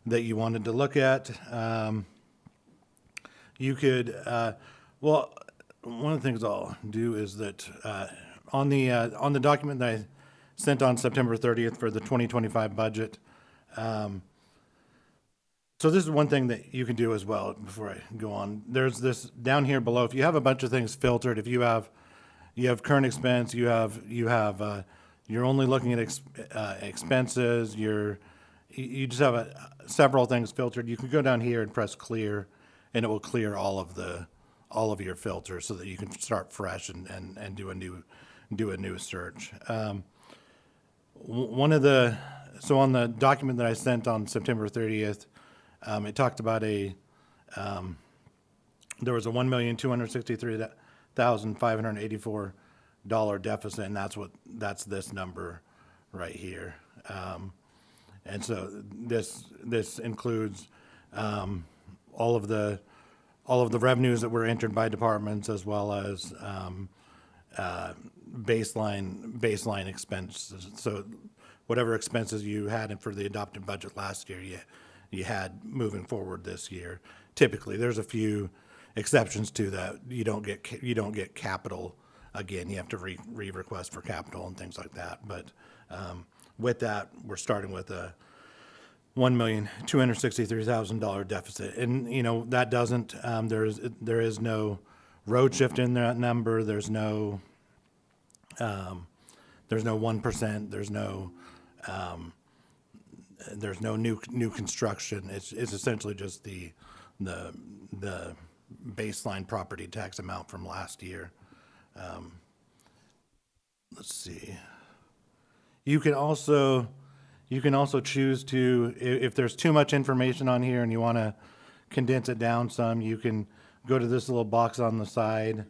Speaker 12: that you wanted to look at. You could, well, one of the things I'll do is that on the document that I sent on September 30th for the 2025 budget, so this is one thing that you can do as well before I go on. There's this down here below. If you have a bunch of things filtered, if you have current expense, you're only looking at expenses, you just have several things filtered. You can go down here and press clear, and it will clear all of your filters so that you can start fresh and do a new search. So on the document that I sent on September 30th, it talked about there was a $1,263,584 deficit, and that's this number right here. And so this includes all of the revenues that were entered by departments, as well as baseline expenses. So whatever expenses you had for the adopted budget last year, you had moving forward this year. Typically, there's a few exceptions to that. You don't get capital again. You have to re-request for capital and things like that. But with that, we're starting with a $1,263,000 deficit, and that doesn't. There is no road shift in that number. There's no 1%. There's no new construction. It's essentially just the baseline property tax amount from last year. Let's see. You can also choose to, if there's too much information on here and you want to condense it down some, you can go to this little box on the side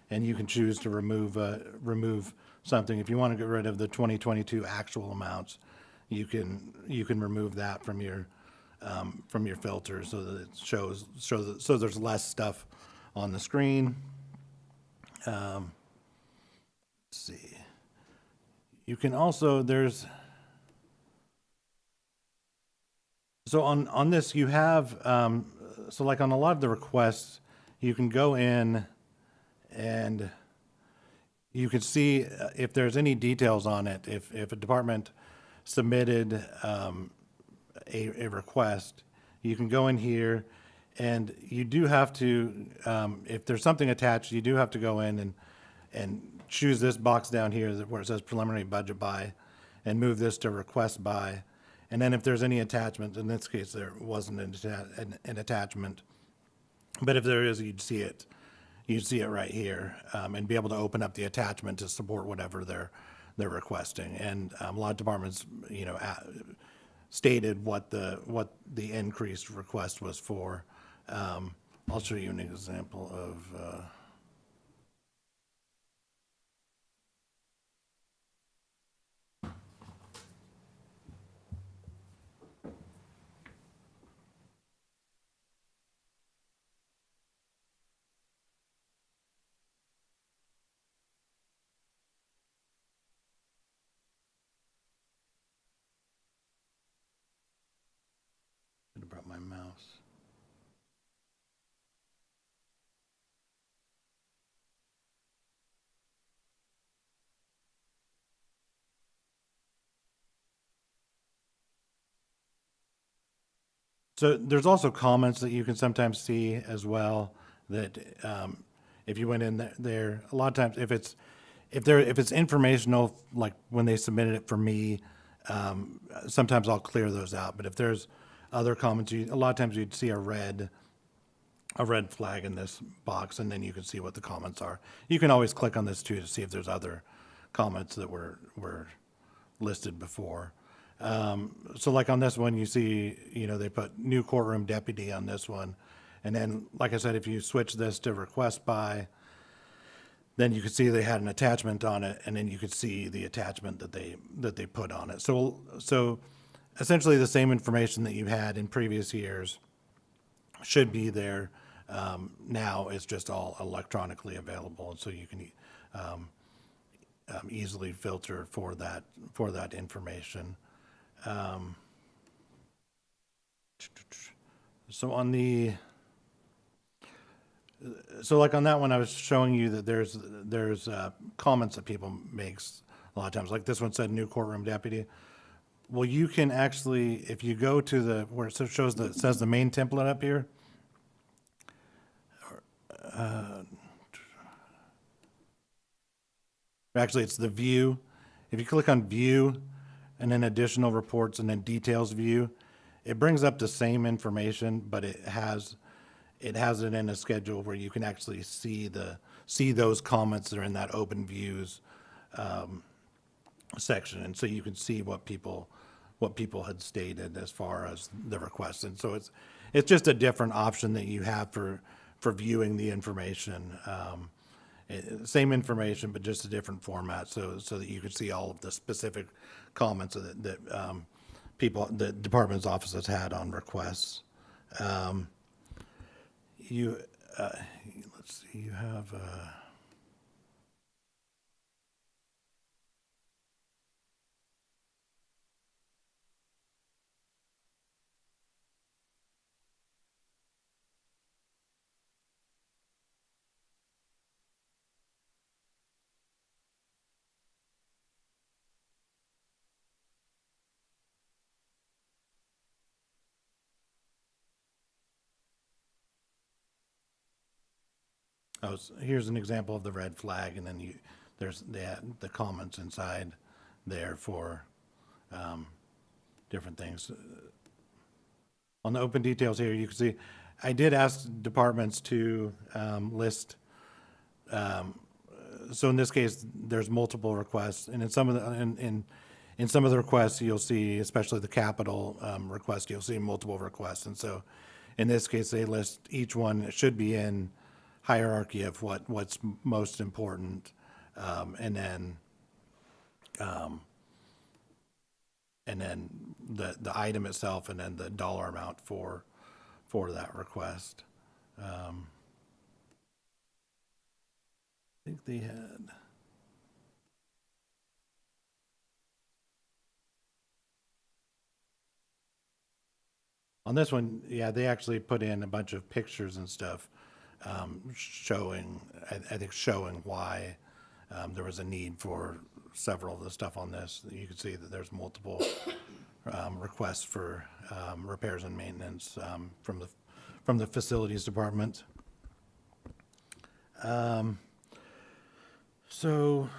Speaker 12: and you can choose to remove something. If you want to get rid of the 2022 actual amounts, you can remove that from your filter, so that it shows so there's less stuff on the screen. Let's see. You can also, so on this you have, so like on a lot of the requests, you can go in and you can see if there's any details on it. If a department submitted a request, you can go in here, and you do have to, if there's something attached, you do have to go in and choose this box down here where it says preliminary budget by, and move this to request by. And then if there's any attachment, in this case there wasn't an attachment, but if there is, you'd see it you'd see it right here, and be able to open up the attachment to support whatever they're requesting. And a lot of departments, stated what the increased request was for. I'll show you an example of. Should have brought my mouse. So there's also comments that you can sometimes see as well that if you went in there, a lot of times if it's informational, like when they submitted it for me, sometimes I'll clear those out. But if there's other comments, a lot of times you'd see a red flag in this box, and then you can see what the comments are. You can always click on this too to see if there's other comments that were listed before. So like on this one, you see, they put new courtroom deputy on this one. And then, like I said, if you switch this to request by, then you could see they had an attachment on it, and then you could see the attachment that they put on it. So essentially the same information that you had in previous years should be there. Now it's just all electronically available, and so you can easily filter for that information. So like on that one, I was showing you that there's comments that people makes a lot of times. Like this one said, new courtroom deputy. Well, you can actually, if you go to where it says the main template up here. Actually, it's the view. If you click on view, and then additional reports, and then details view, it brings up the same information, but it has it in a schedule where you can actually see those comments that are in that open views section, and so you can see what people had stated as far as the request. And so it's just a different option that you have for viewing the information. Same information, but just a different format, so that you can see all of the specific comments that the department's offices had on requests. Let's see, you have. Here's an example of the red flag, and then there's the comments inside there for different things. On the open details here, you can see I did ask departments to list. So in this case, there's multiple requests, and in some of the requests, you'll see, especially the capital request, you'll see multiple requests, and so in this case, they list each one. It should be in hierarchy of what's most important, and then the item itself, and then the dollar amount for that request. I think they had. On this one, yeah, they actually put in a bunch of pictures and stuff, showing why there was a need for several of the stuff on this. You can see that there's multiple requests for repairs and maintenance from the facilities department. So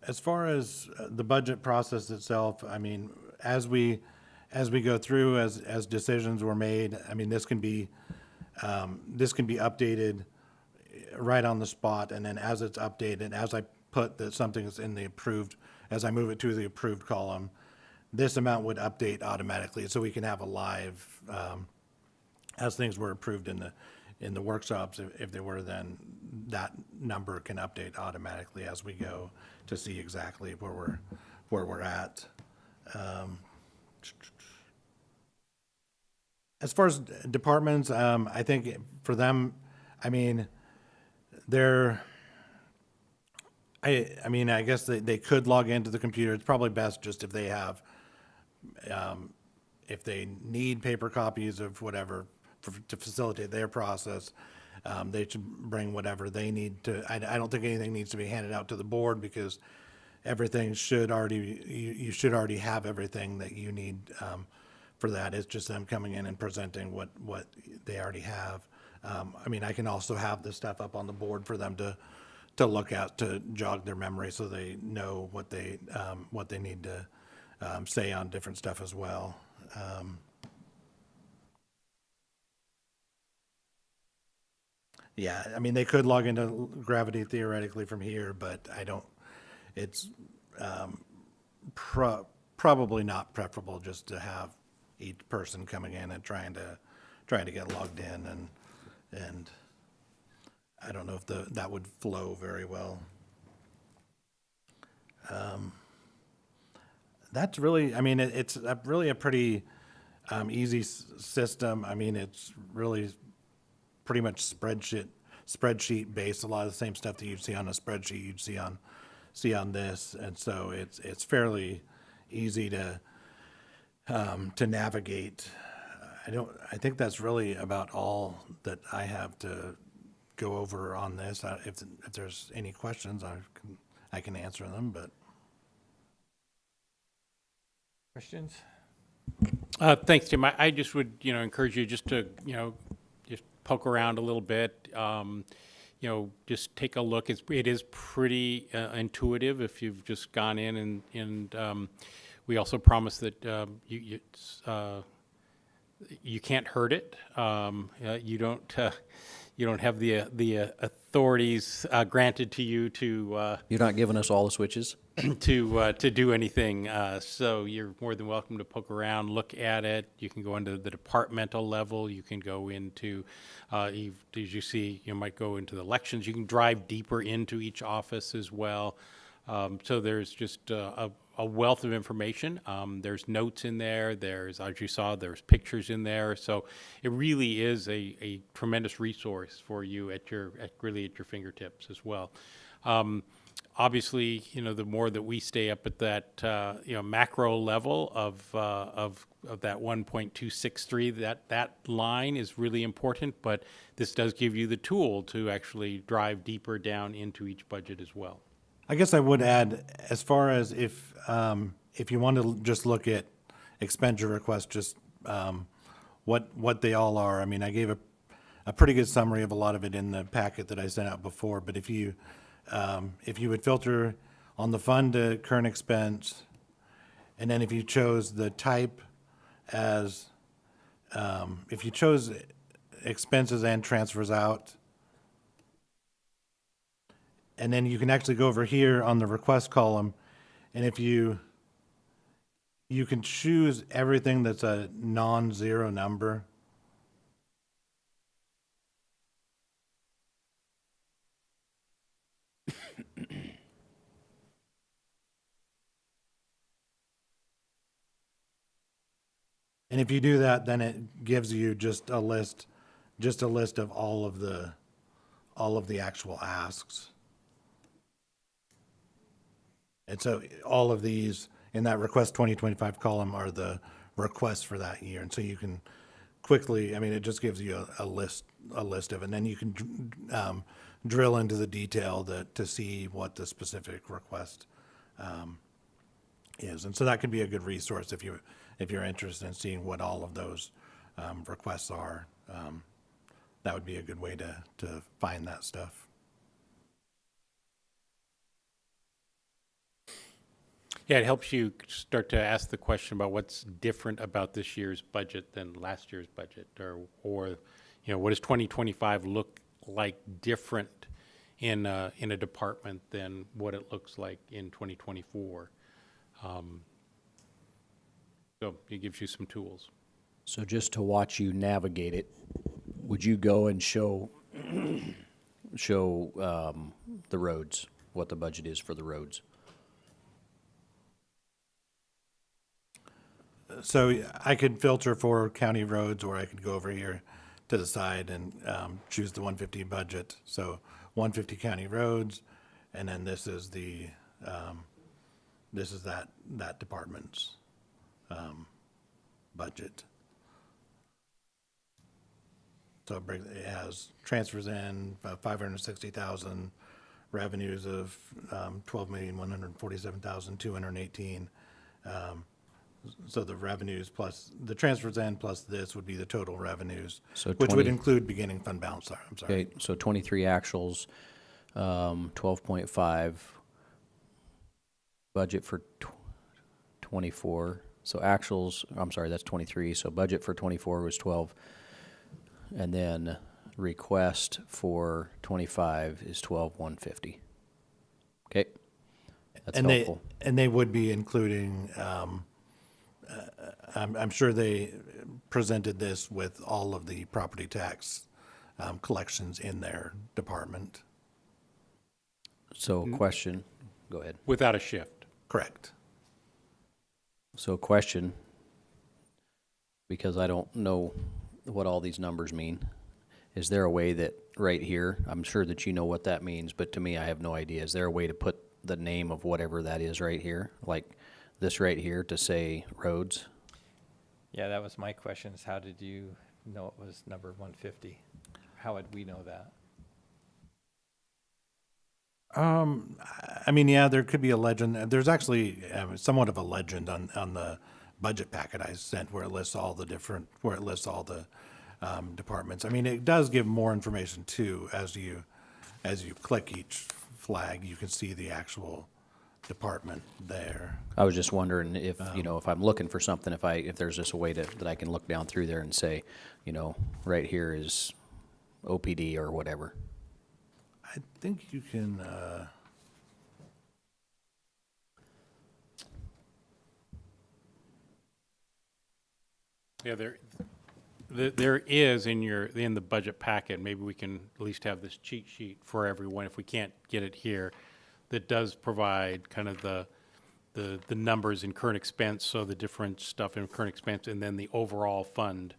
Speaker 12: as far as the budget process itself, I mean, as we go through, as decisions were made, I mean, this can be updated right on the spot, and then as it's updated, as I put that something's in the approved, as I move it to the approved column, this amount would update automatically, so we can have a live, as things were approved in the workshops, if they were, then that number can update automatically as we go to see exactly where we're at. As far as departments, I think for them, I mean, I guess they could log into the computer. It's probably best just if they have, if they need paper copies of whatever to facilitate their process, they should bring whatever they need to. I don't think anything needs to be handed out to the board because everything should already, you should already have everything that you need for that. It's just them coming in and presenting what they already have. I mean, I can also have this stuff up on the board for them to look at, to jog their memory so they know what they need to say on different stuff as well. Yeah, I mean, they could log into Gravity theoretically from here, but I don't, it's probably not preferable just to have each person coming in and trying to get logged in, and I don't know if that would flow very well. That's really, I mean, it's really a pretty easy system. I mean, it's really pretty much spreadsheet based. A lot of the same stuff that you'd see on a spreadsheet you'd see on this, and so it's fairly easy to navigate. I think that's really about all that I have to go over on this. If there's any questions, I can answer them, but.
Speaker 5: Questions?
Speaker 11: Thanks, Tim. I just would, encourage you just to, just poke around a little bit. Just take a look. It is pretty intuitive if you've just gone in, and we also promise that you can't hurt it. You don't have the authorities granted to you to.
Speaker 2: You're not giving us all the switches?
Speaker 11: to do anything. So you're more than welcome to poke around, look at it. You can go into the departmental level. You can go into, as you see, you might go into the elections. You can drive deeper into each office as well. So there's just a wealth of information. There's notes in there. There's, as you saw, there's pictures in there. So it really is a tremendous resource for you really at your fingertips as well. Obviously, the more that we stay up at that, macro level of that 1.263, that line is really important, but this does give you the tool to actually drive deeper down into each budget as well.
Speaker 12: I guess I would add, as far as if you want to just look at expenditure requests, just what they all are. I mean, I gave a pretty good summary of a lot of it in the packet that I sent out before, but if you would filter on the fund to current expense, and then if you chose the type as, if you chose expenses and transfers out, and then you can actually go over here on the request column, and if you can choose everything that's a non-zero number. And if you do that, then it gives you just a list of all of the actual asks. And so all of these in that request 2025 column are the requests for that year. And so you can quickly, I mean, it just gives you a list of it. And then you can drill into the detail to see what the specific request is. And so that could be a good resource if you're interested in seeing what all of those requests are. That would be a good way to find that stuff.
Speaker 11: Yeah, it helps you start to ask the question about what's different about this year's budget than last year's budget, or what does 2025 look like different in a department than what it looks like in 2024. So it gives you some tools.
Speaker 2: So just to watch you navigate it, would you go and show the roads, what the budget is for the roads?
Speaker 12: So I could filter for county roads, or I could go over here to the side and choose the 150 budget. So 150 county roads, and then this is the that department's budget. So it has transfers in 560,000, revenues of 12,147,218. So the revenues plus the transfers in plus this would be the total revenues,
Speaker 2: So
Speaker 12: which would
Speaker 2: 20
Speaker 12: include beginning fund balance. Sorry, I'm sorry.
Speaker 2: Okay, so 23 actuals, 12.5, budget for 24. So actuals, I'm sorry, that's 23. So budget for 24 was 12. And then request for 25 is 12,150. Okay, that's
Speaker 12: And
Speaker 2: helpful.
Speaker 12: they would be including, I'm sure they presented this with all of the property tax collections in their department.
Speaker 2: So question, go ahead.
Speaker 11: Without a shift.
Speaker 12: Correct.
Speaker 2: So question, because I don't know what all these numbers mean. Is there a way that right here, I'm sure that you know what that means, but to me, I have no idea. Is there a way to put the name of whatever that is right here, like this right here, to say roads?
Speaker 5: Yeah, that was my question, is how did you know it was number 150? How would we know that?
Speaker 12: I mean, yeah, there could be a legend. There's actually somewhat of a legend on the budget packet I sent where it lists all the departments. I mean, it does give more information too. As you click each flag, you can see the actual department there.
Speaker 2: I was just wondering if, if I'm looking for something, if there's just a way that I can look down through there and say, right here is OPD or whatever.
Speaker 12: I think you can.
Speaker 11: Yeah, there is in the budget packet, maybe we can at least have this cheat sheet for everyone if we can't get it here, that does provide kind of the numbers in current expense, so the different stuff in current expense, and then the overall fund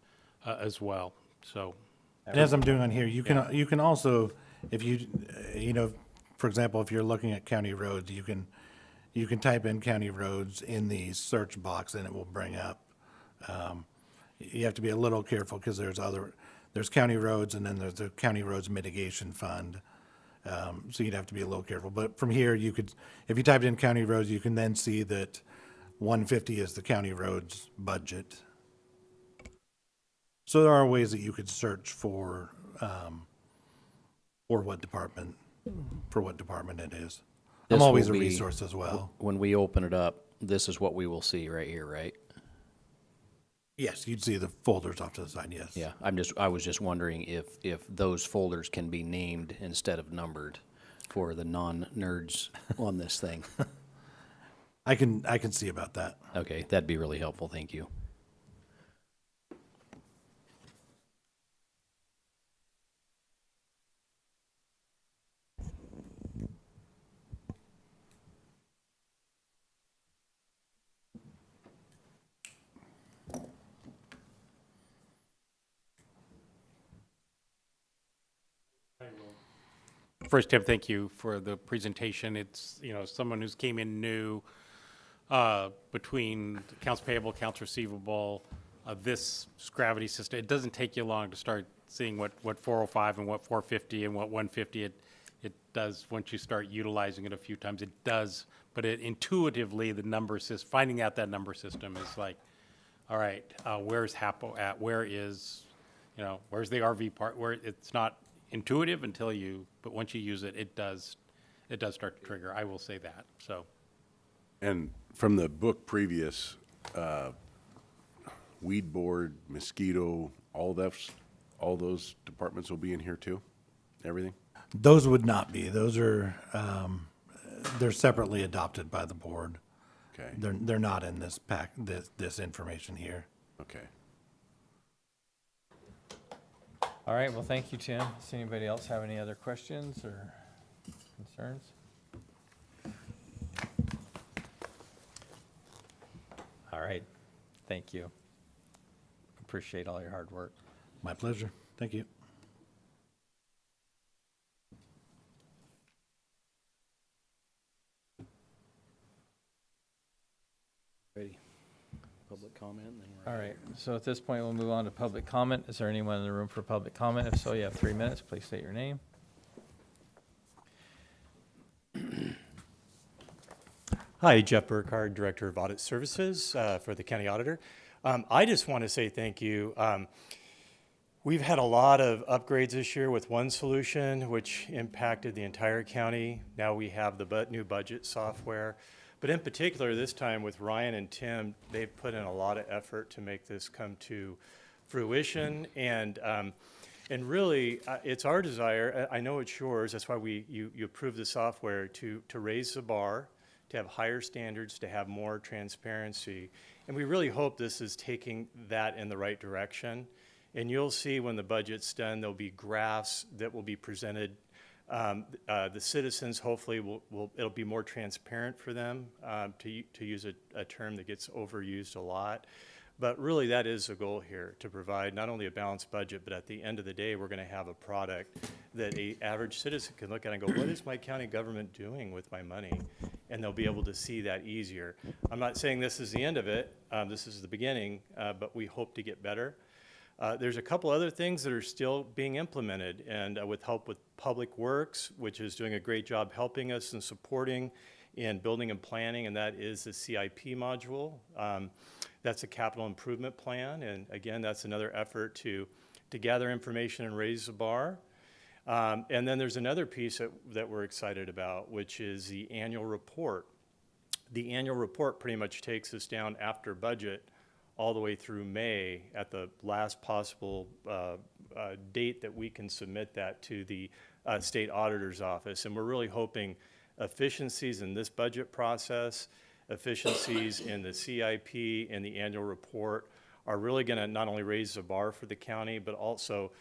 Speaker 11: as well. So,
Speaker 12: And as I'm doing on here, you can also, if for example, if you're looking at county roads, you can type in county roads in the search box and it will bring up. You have to be a little careful because there's county roads and then there's the county roads mitigation fund. So you'd have to be a little careful. But from here, if you typed in county roads, you can then see that 150 is the county roads budget. So there are ways that you could search for what department it is. I'm
Speaker 2: This
Speaker 12: always a
Speaker 2: will be-
Speaker 12: resource as well.
Speaker 2: When we open it up, this is what we will see right here, right?
Speaker 12: Yes, you'd see the folders off to the side, yes.
Speaker 2: Yeah, I was just wondering if those folders can be named instead of numbered for the non-nerds on this thing.
Speaker 12: I can see about that.
Speaker 2: Okay, that'd be really helpful, thank you.
Speaker 11: first, Tim, thank you for the presentation. It's, someone who's came in new between accounts payable, accounts receivable, this gravity system. It doesn't take you long to start seeing what 405 and what 450 and what 150 it does once you start utilizing it a few times. It does, but intuitively, the number system, finding out that number system is like, all right, where's HAPO at? Where is, where's the RV part? Where it's not intuitive but once you use it, it does start to trigger. I will say that. So,
Speaker 3: And from the book previous, weed board, mosquito, all those departments will be in here too? everything?
Speaker 12: Those would not be. Those are, they're separately adopted by the board.
Speaker 3: Okay,
Speaker 12: They're not in this pack, this information here.
Speaker 3: okay.
Speaker 5: All right, well, thank you, Tim. Does anybody else have any other questions or concerns? All right, thank you. Appreciate all your hard work.
Speaker 12: My pleasure. Thank you.
Speaker 2: Ready? Public comment? Then we're
Speaker 5: All right, so at this point, we'll move on to public comment. Is there anyone in the room for public comment? If so, you have 3 minutes. Please state your name.
Speaker 13: Hi, Jeff Burkhardt, Director of Audit Services for the County Auditor. I just want to say thank you. We've had a lot of upgrades this year with one solution, which impacted the entire county. Now we have the new budget software. But in particular, this time with Ryan and Tim, they've put in a lot of effort to make this come to fruition. And really, it's our desire, I know it's yours, that's why you approved the software, to raise the bar, to have higher standards, to have more transparency. And we really hope this is taking that in the right direction. And you'll see when the budget's done, there'll be graphs that will be presented. The citizens hopefully it'll be more transparent for them, to use a term that gets overused a lot. But really that is the goal here, to provide not only a balanced budget, but at the end of the day, we're going to have a product that an average citizen can look at and go, what is my county government doing with my money? And they'll be able to see that easier. I'm not saying this is the end of it. This is the beginning, but we hope to get better. There's a couple other things that are still being implemented, and with help with Public Works, which is doing a great job helping us and supporting in building and planning, and that is the CIP module. That's a capital improvement plan, and again, that's another effort to gather information and raise the bar. And then there's another piece that we're excited about, which is the annual report. The annual report pretty much takes us down after budget all the way through May at the last possible date that we can submit that to the state auditor's office. And we're really hoping efficiencies in this budget process, efficiencies in the CIP and the annual report are really going to not only raise the bar for the county, but also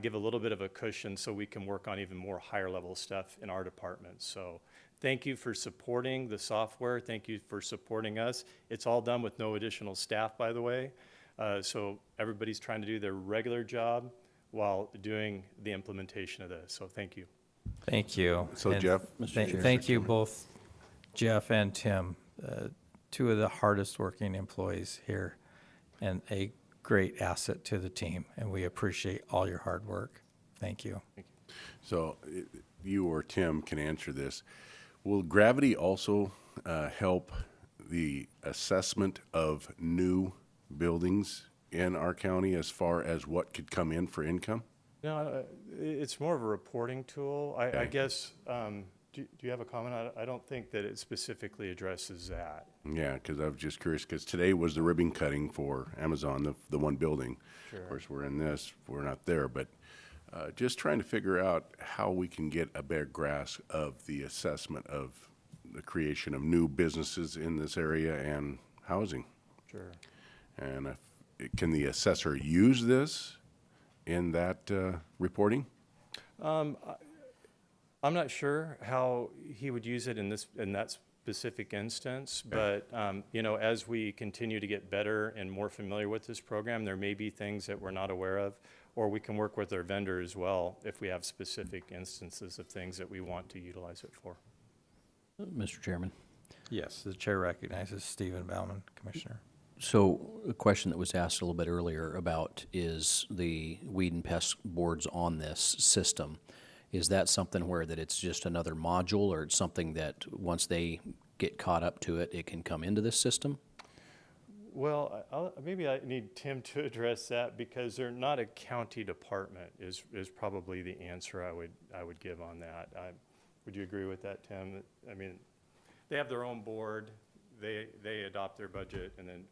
Speaker 13: give a little bit of a cushion so we can work on even more higher level stuff in our department. So thank you for supporting the software. Thank you for supporting us. It's all done with no additional staff, by the way. So everybody's trying to do their regular job while doing the implementation of this. So thank you.
Speaker 5: Thank you.
Speaker 3: So
Speaker 5: And
Speaker 3: Jeff?
Speaker 5: Thank you both, Jeff and Tim, two of the hardest working employees here and a great asset to the team. And we appreciate all your hard work. Thank you.
Speaker 3: So you or Tim can answer this. Will gravity also help the assessment of new buildings in our county as far as what could come in for income?
Speaker 13: No, it's more of a reporting tool. I guess, do you have a comment? I don't think that it specifically addresses that.
Speaker 3: Yeah, because I was just curious, because today was the ribbon cutting for Amazon, the one building.
Speaker 13: Sure.
Speaker 3: Of course, we're in this, we're not there, but just trying to figure out how we can get a better grasp of the assessment of the creation of new businesses in this area and housing.
Speaker 13: Sure.
Speaker 3: And can the assessor use this in that reporting?
Speaker 13: I'm not sure how he would use it in that specific instance, but you know, as we continue to get better and more familiar with this program, there may be things that we're not aware of, or we can work with our vendor as well if we have specific instances of things that we want to utilize it for.
Speaker 2: Mr. Chairman.
Speaker 5: Yes, the chair recognizes Stephen Bauman, Commissioner.
Speaker 2: So a question that was asked a little bit earlier about is the weed and pest boards on this system. Is that something where that it's just another module, or it's something that once they get caught up to it, it can come into this system?
Speaker 13: Well, maybe I need Tim to address that, because they're not a county department is probably the answer I would give on that. Would you agree with that, Tim? I mean, they have their own board. They adopt their budget, and then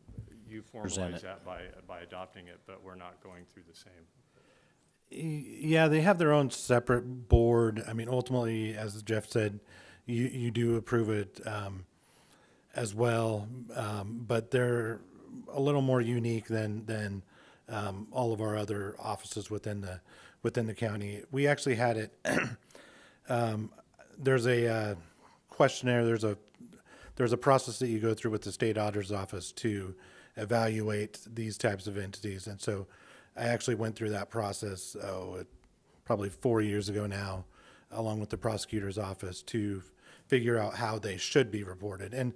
Speaker 13: you formalize that by adopting it, but we're not going through the same.
Speaker 12: Yeah, they have their own separate board. I mean, ultimately, as Jeff said, you do approve it as well, but they're a little more unique than all of our other offices within the county. We actually had it. There's a questionnaire. There's a process that you go through with the state auditor's office to evaluate these types of entities, and so I actually went through that process probably 4 years ago now, along with the prosecutor's office, to figure out how they should be reported. And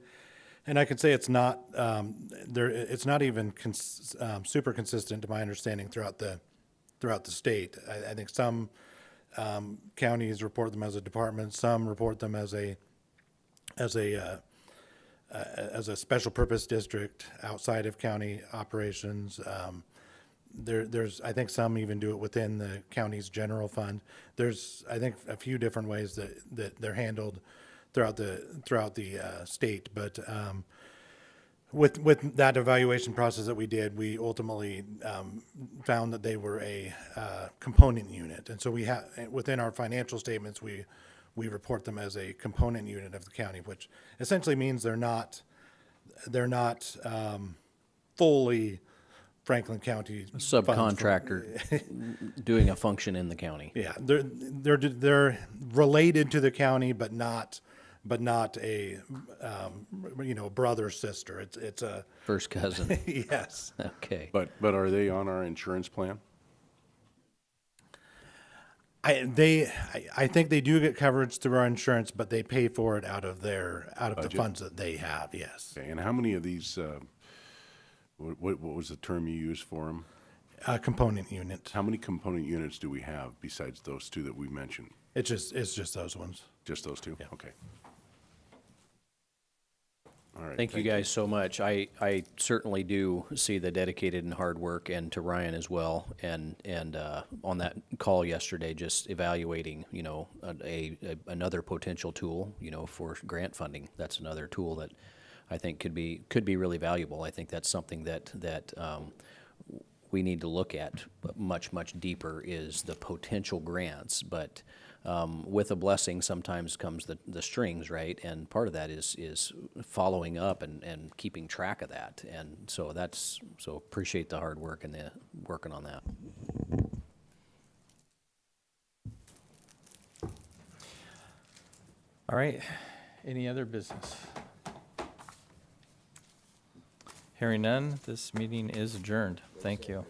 Speaker 12: I can say it's not it's not even super consistent to my understanding throughout the state. I think some counties report them as a department, some report them as a special purpose district outside of county operations. There's I think some even do it within the county's general fund. There's I think a few different ways that they're handled throughout the state, but with that evaluation process that we did, we ultimately found that they were a component unit, and so we have within our financial statements we report them as a component unit of the county, which essentially means they're not fully Franklin County
Speaker 2: Subcontractor doing a function in the county.
Speaker 12: Yeah, they're related to the county, but not a brother sister. It's a
Speaker 2: First cousin.
Speaker 12: yes.
Speaker 2: Okay.
Speaker 3: But are they on our insurance plan?
Speaker 12: I think they do get coverage through our insurance, but they pay for it out of the funds that they have. Yes.
Speaker 3: Okay, and how many of these? What was the term you used for them?
Speaker 12: Component unit.
Speaker 3: How many component units do we have besides those two that we mentioned?
Speaker 12: It's just those ones.
Speaker 3: Just those two?
Speaker 12: Yeah.
Speaker 3: Okay. All right.
Speaker 2: Thank you guys so much. I certainly do see the dedicated and hard work, and to Ryan as well. And on that call yesterday, just evaluating, another potential tool, for grant funding. That's another tool that I think could be really valuable. I think that's something that we need to look at much deeper, is the potential grants. But with a blessing sometimes comes the strings, right? And part of that is following up and keeping track of that. And so appreciate the hard work and the working on that.
Speaker 5: All right, any other business? Hearing none, this meeting is adjourned. Thank you.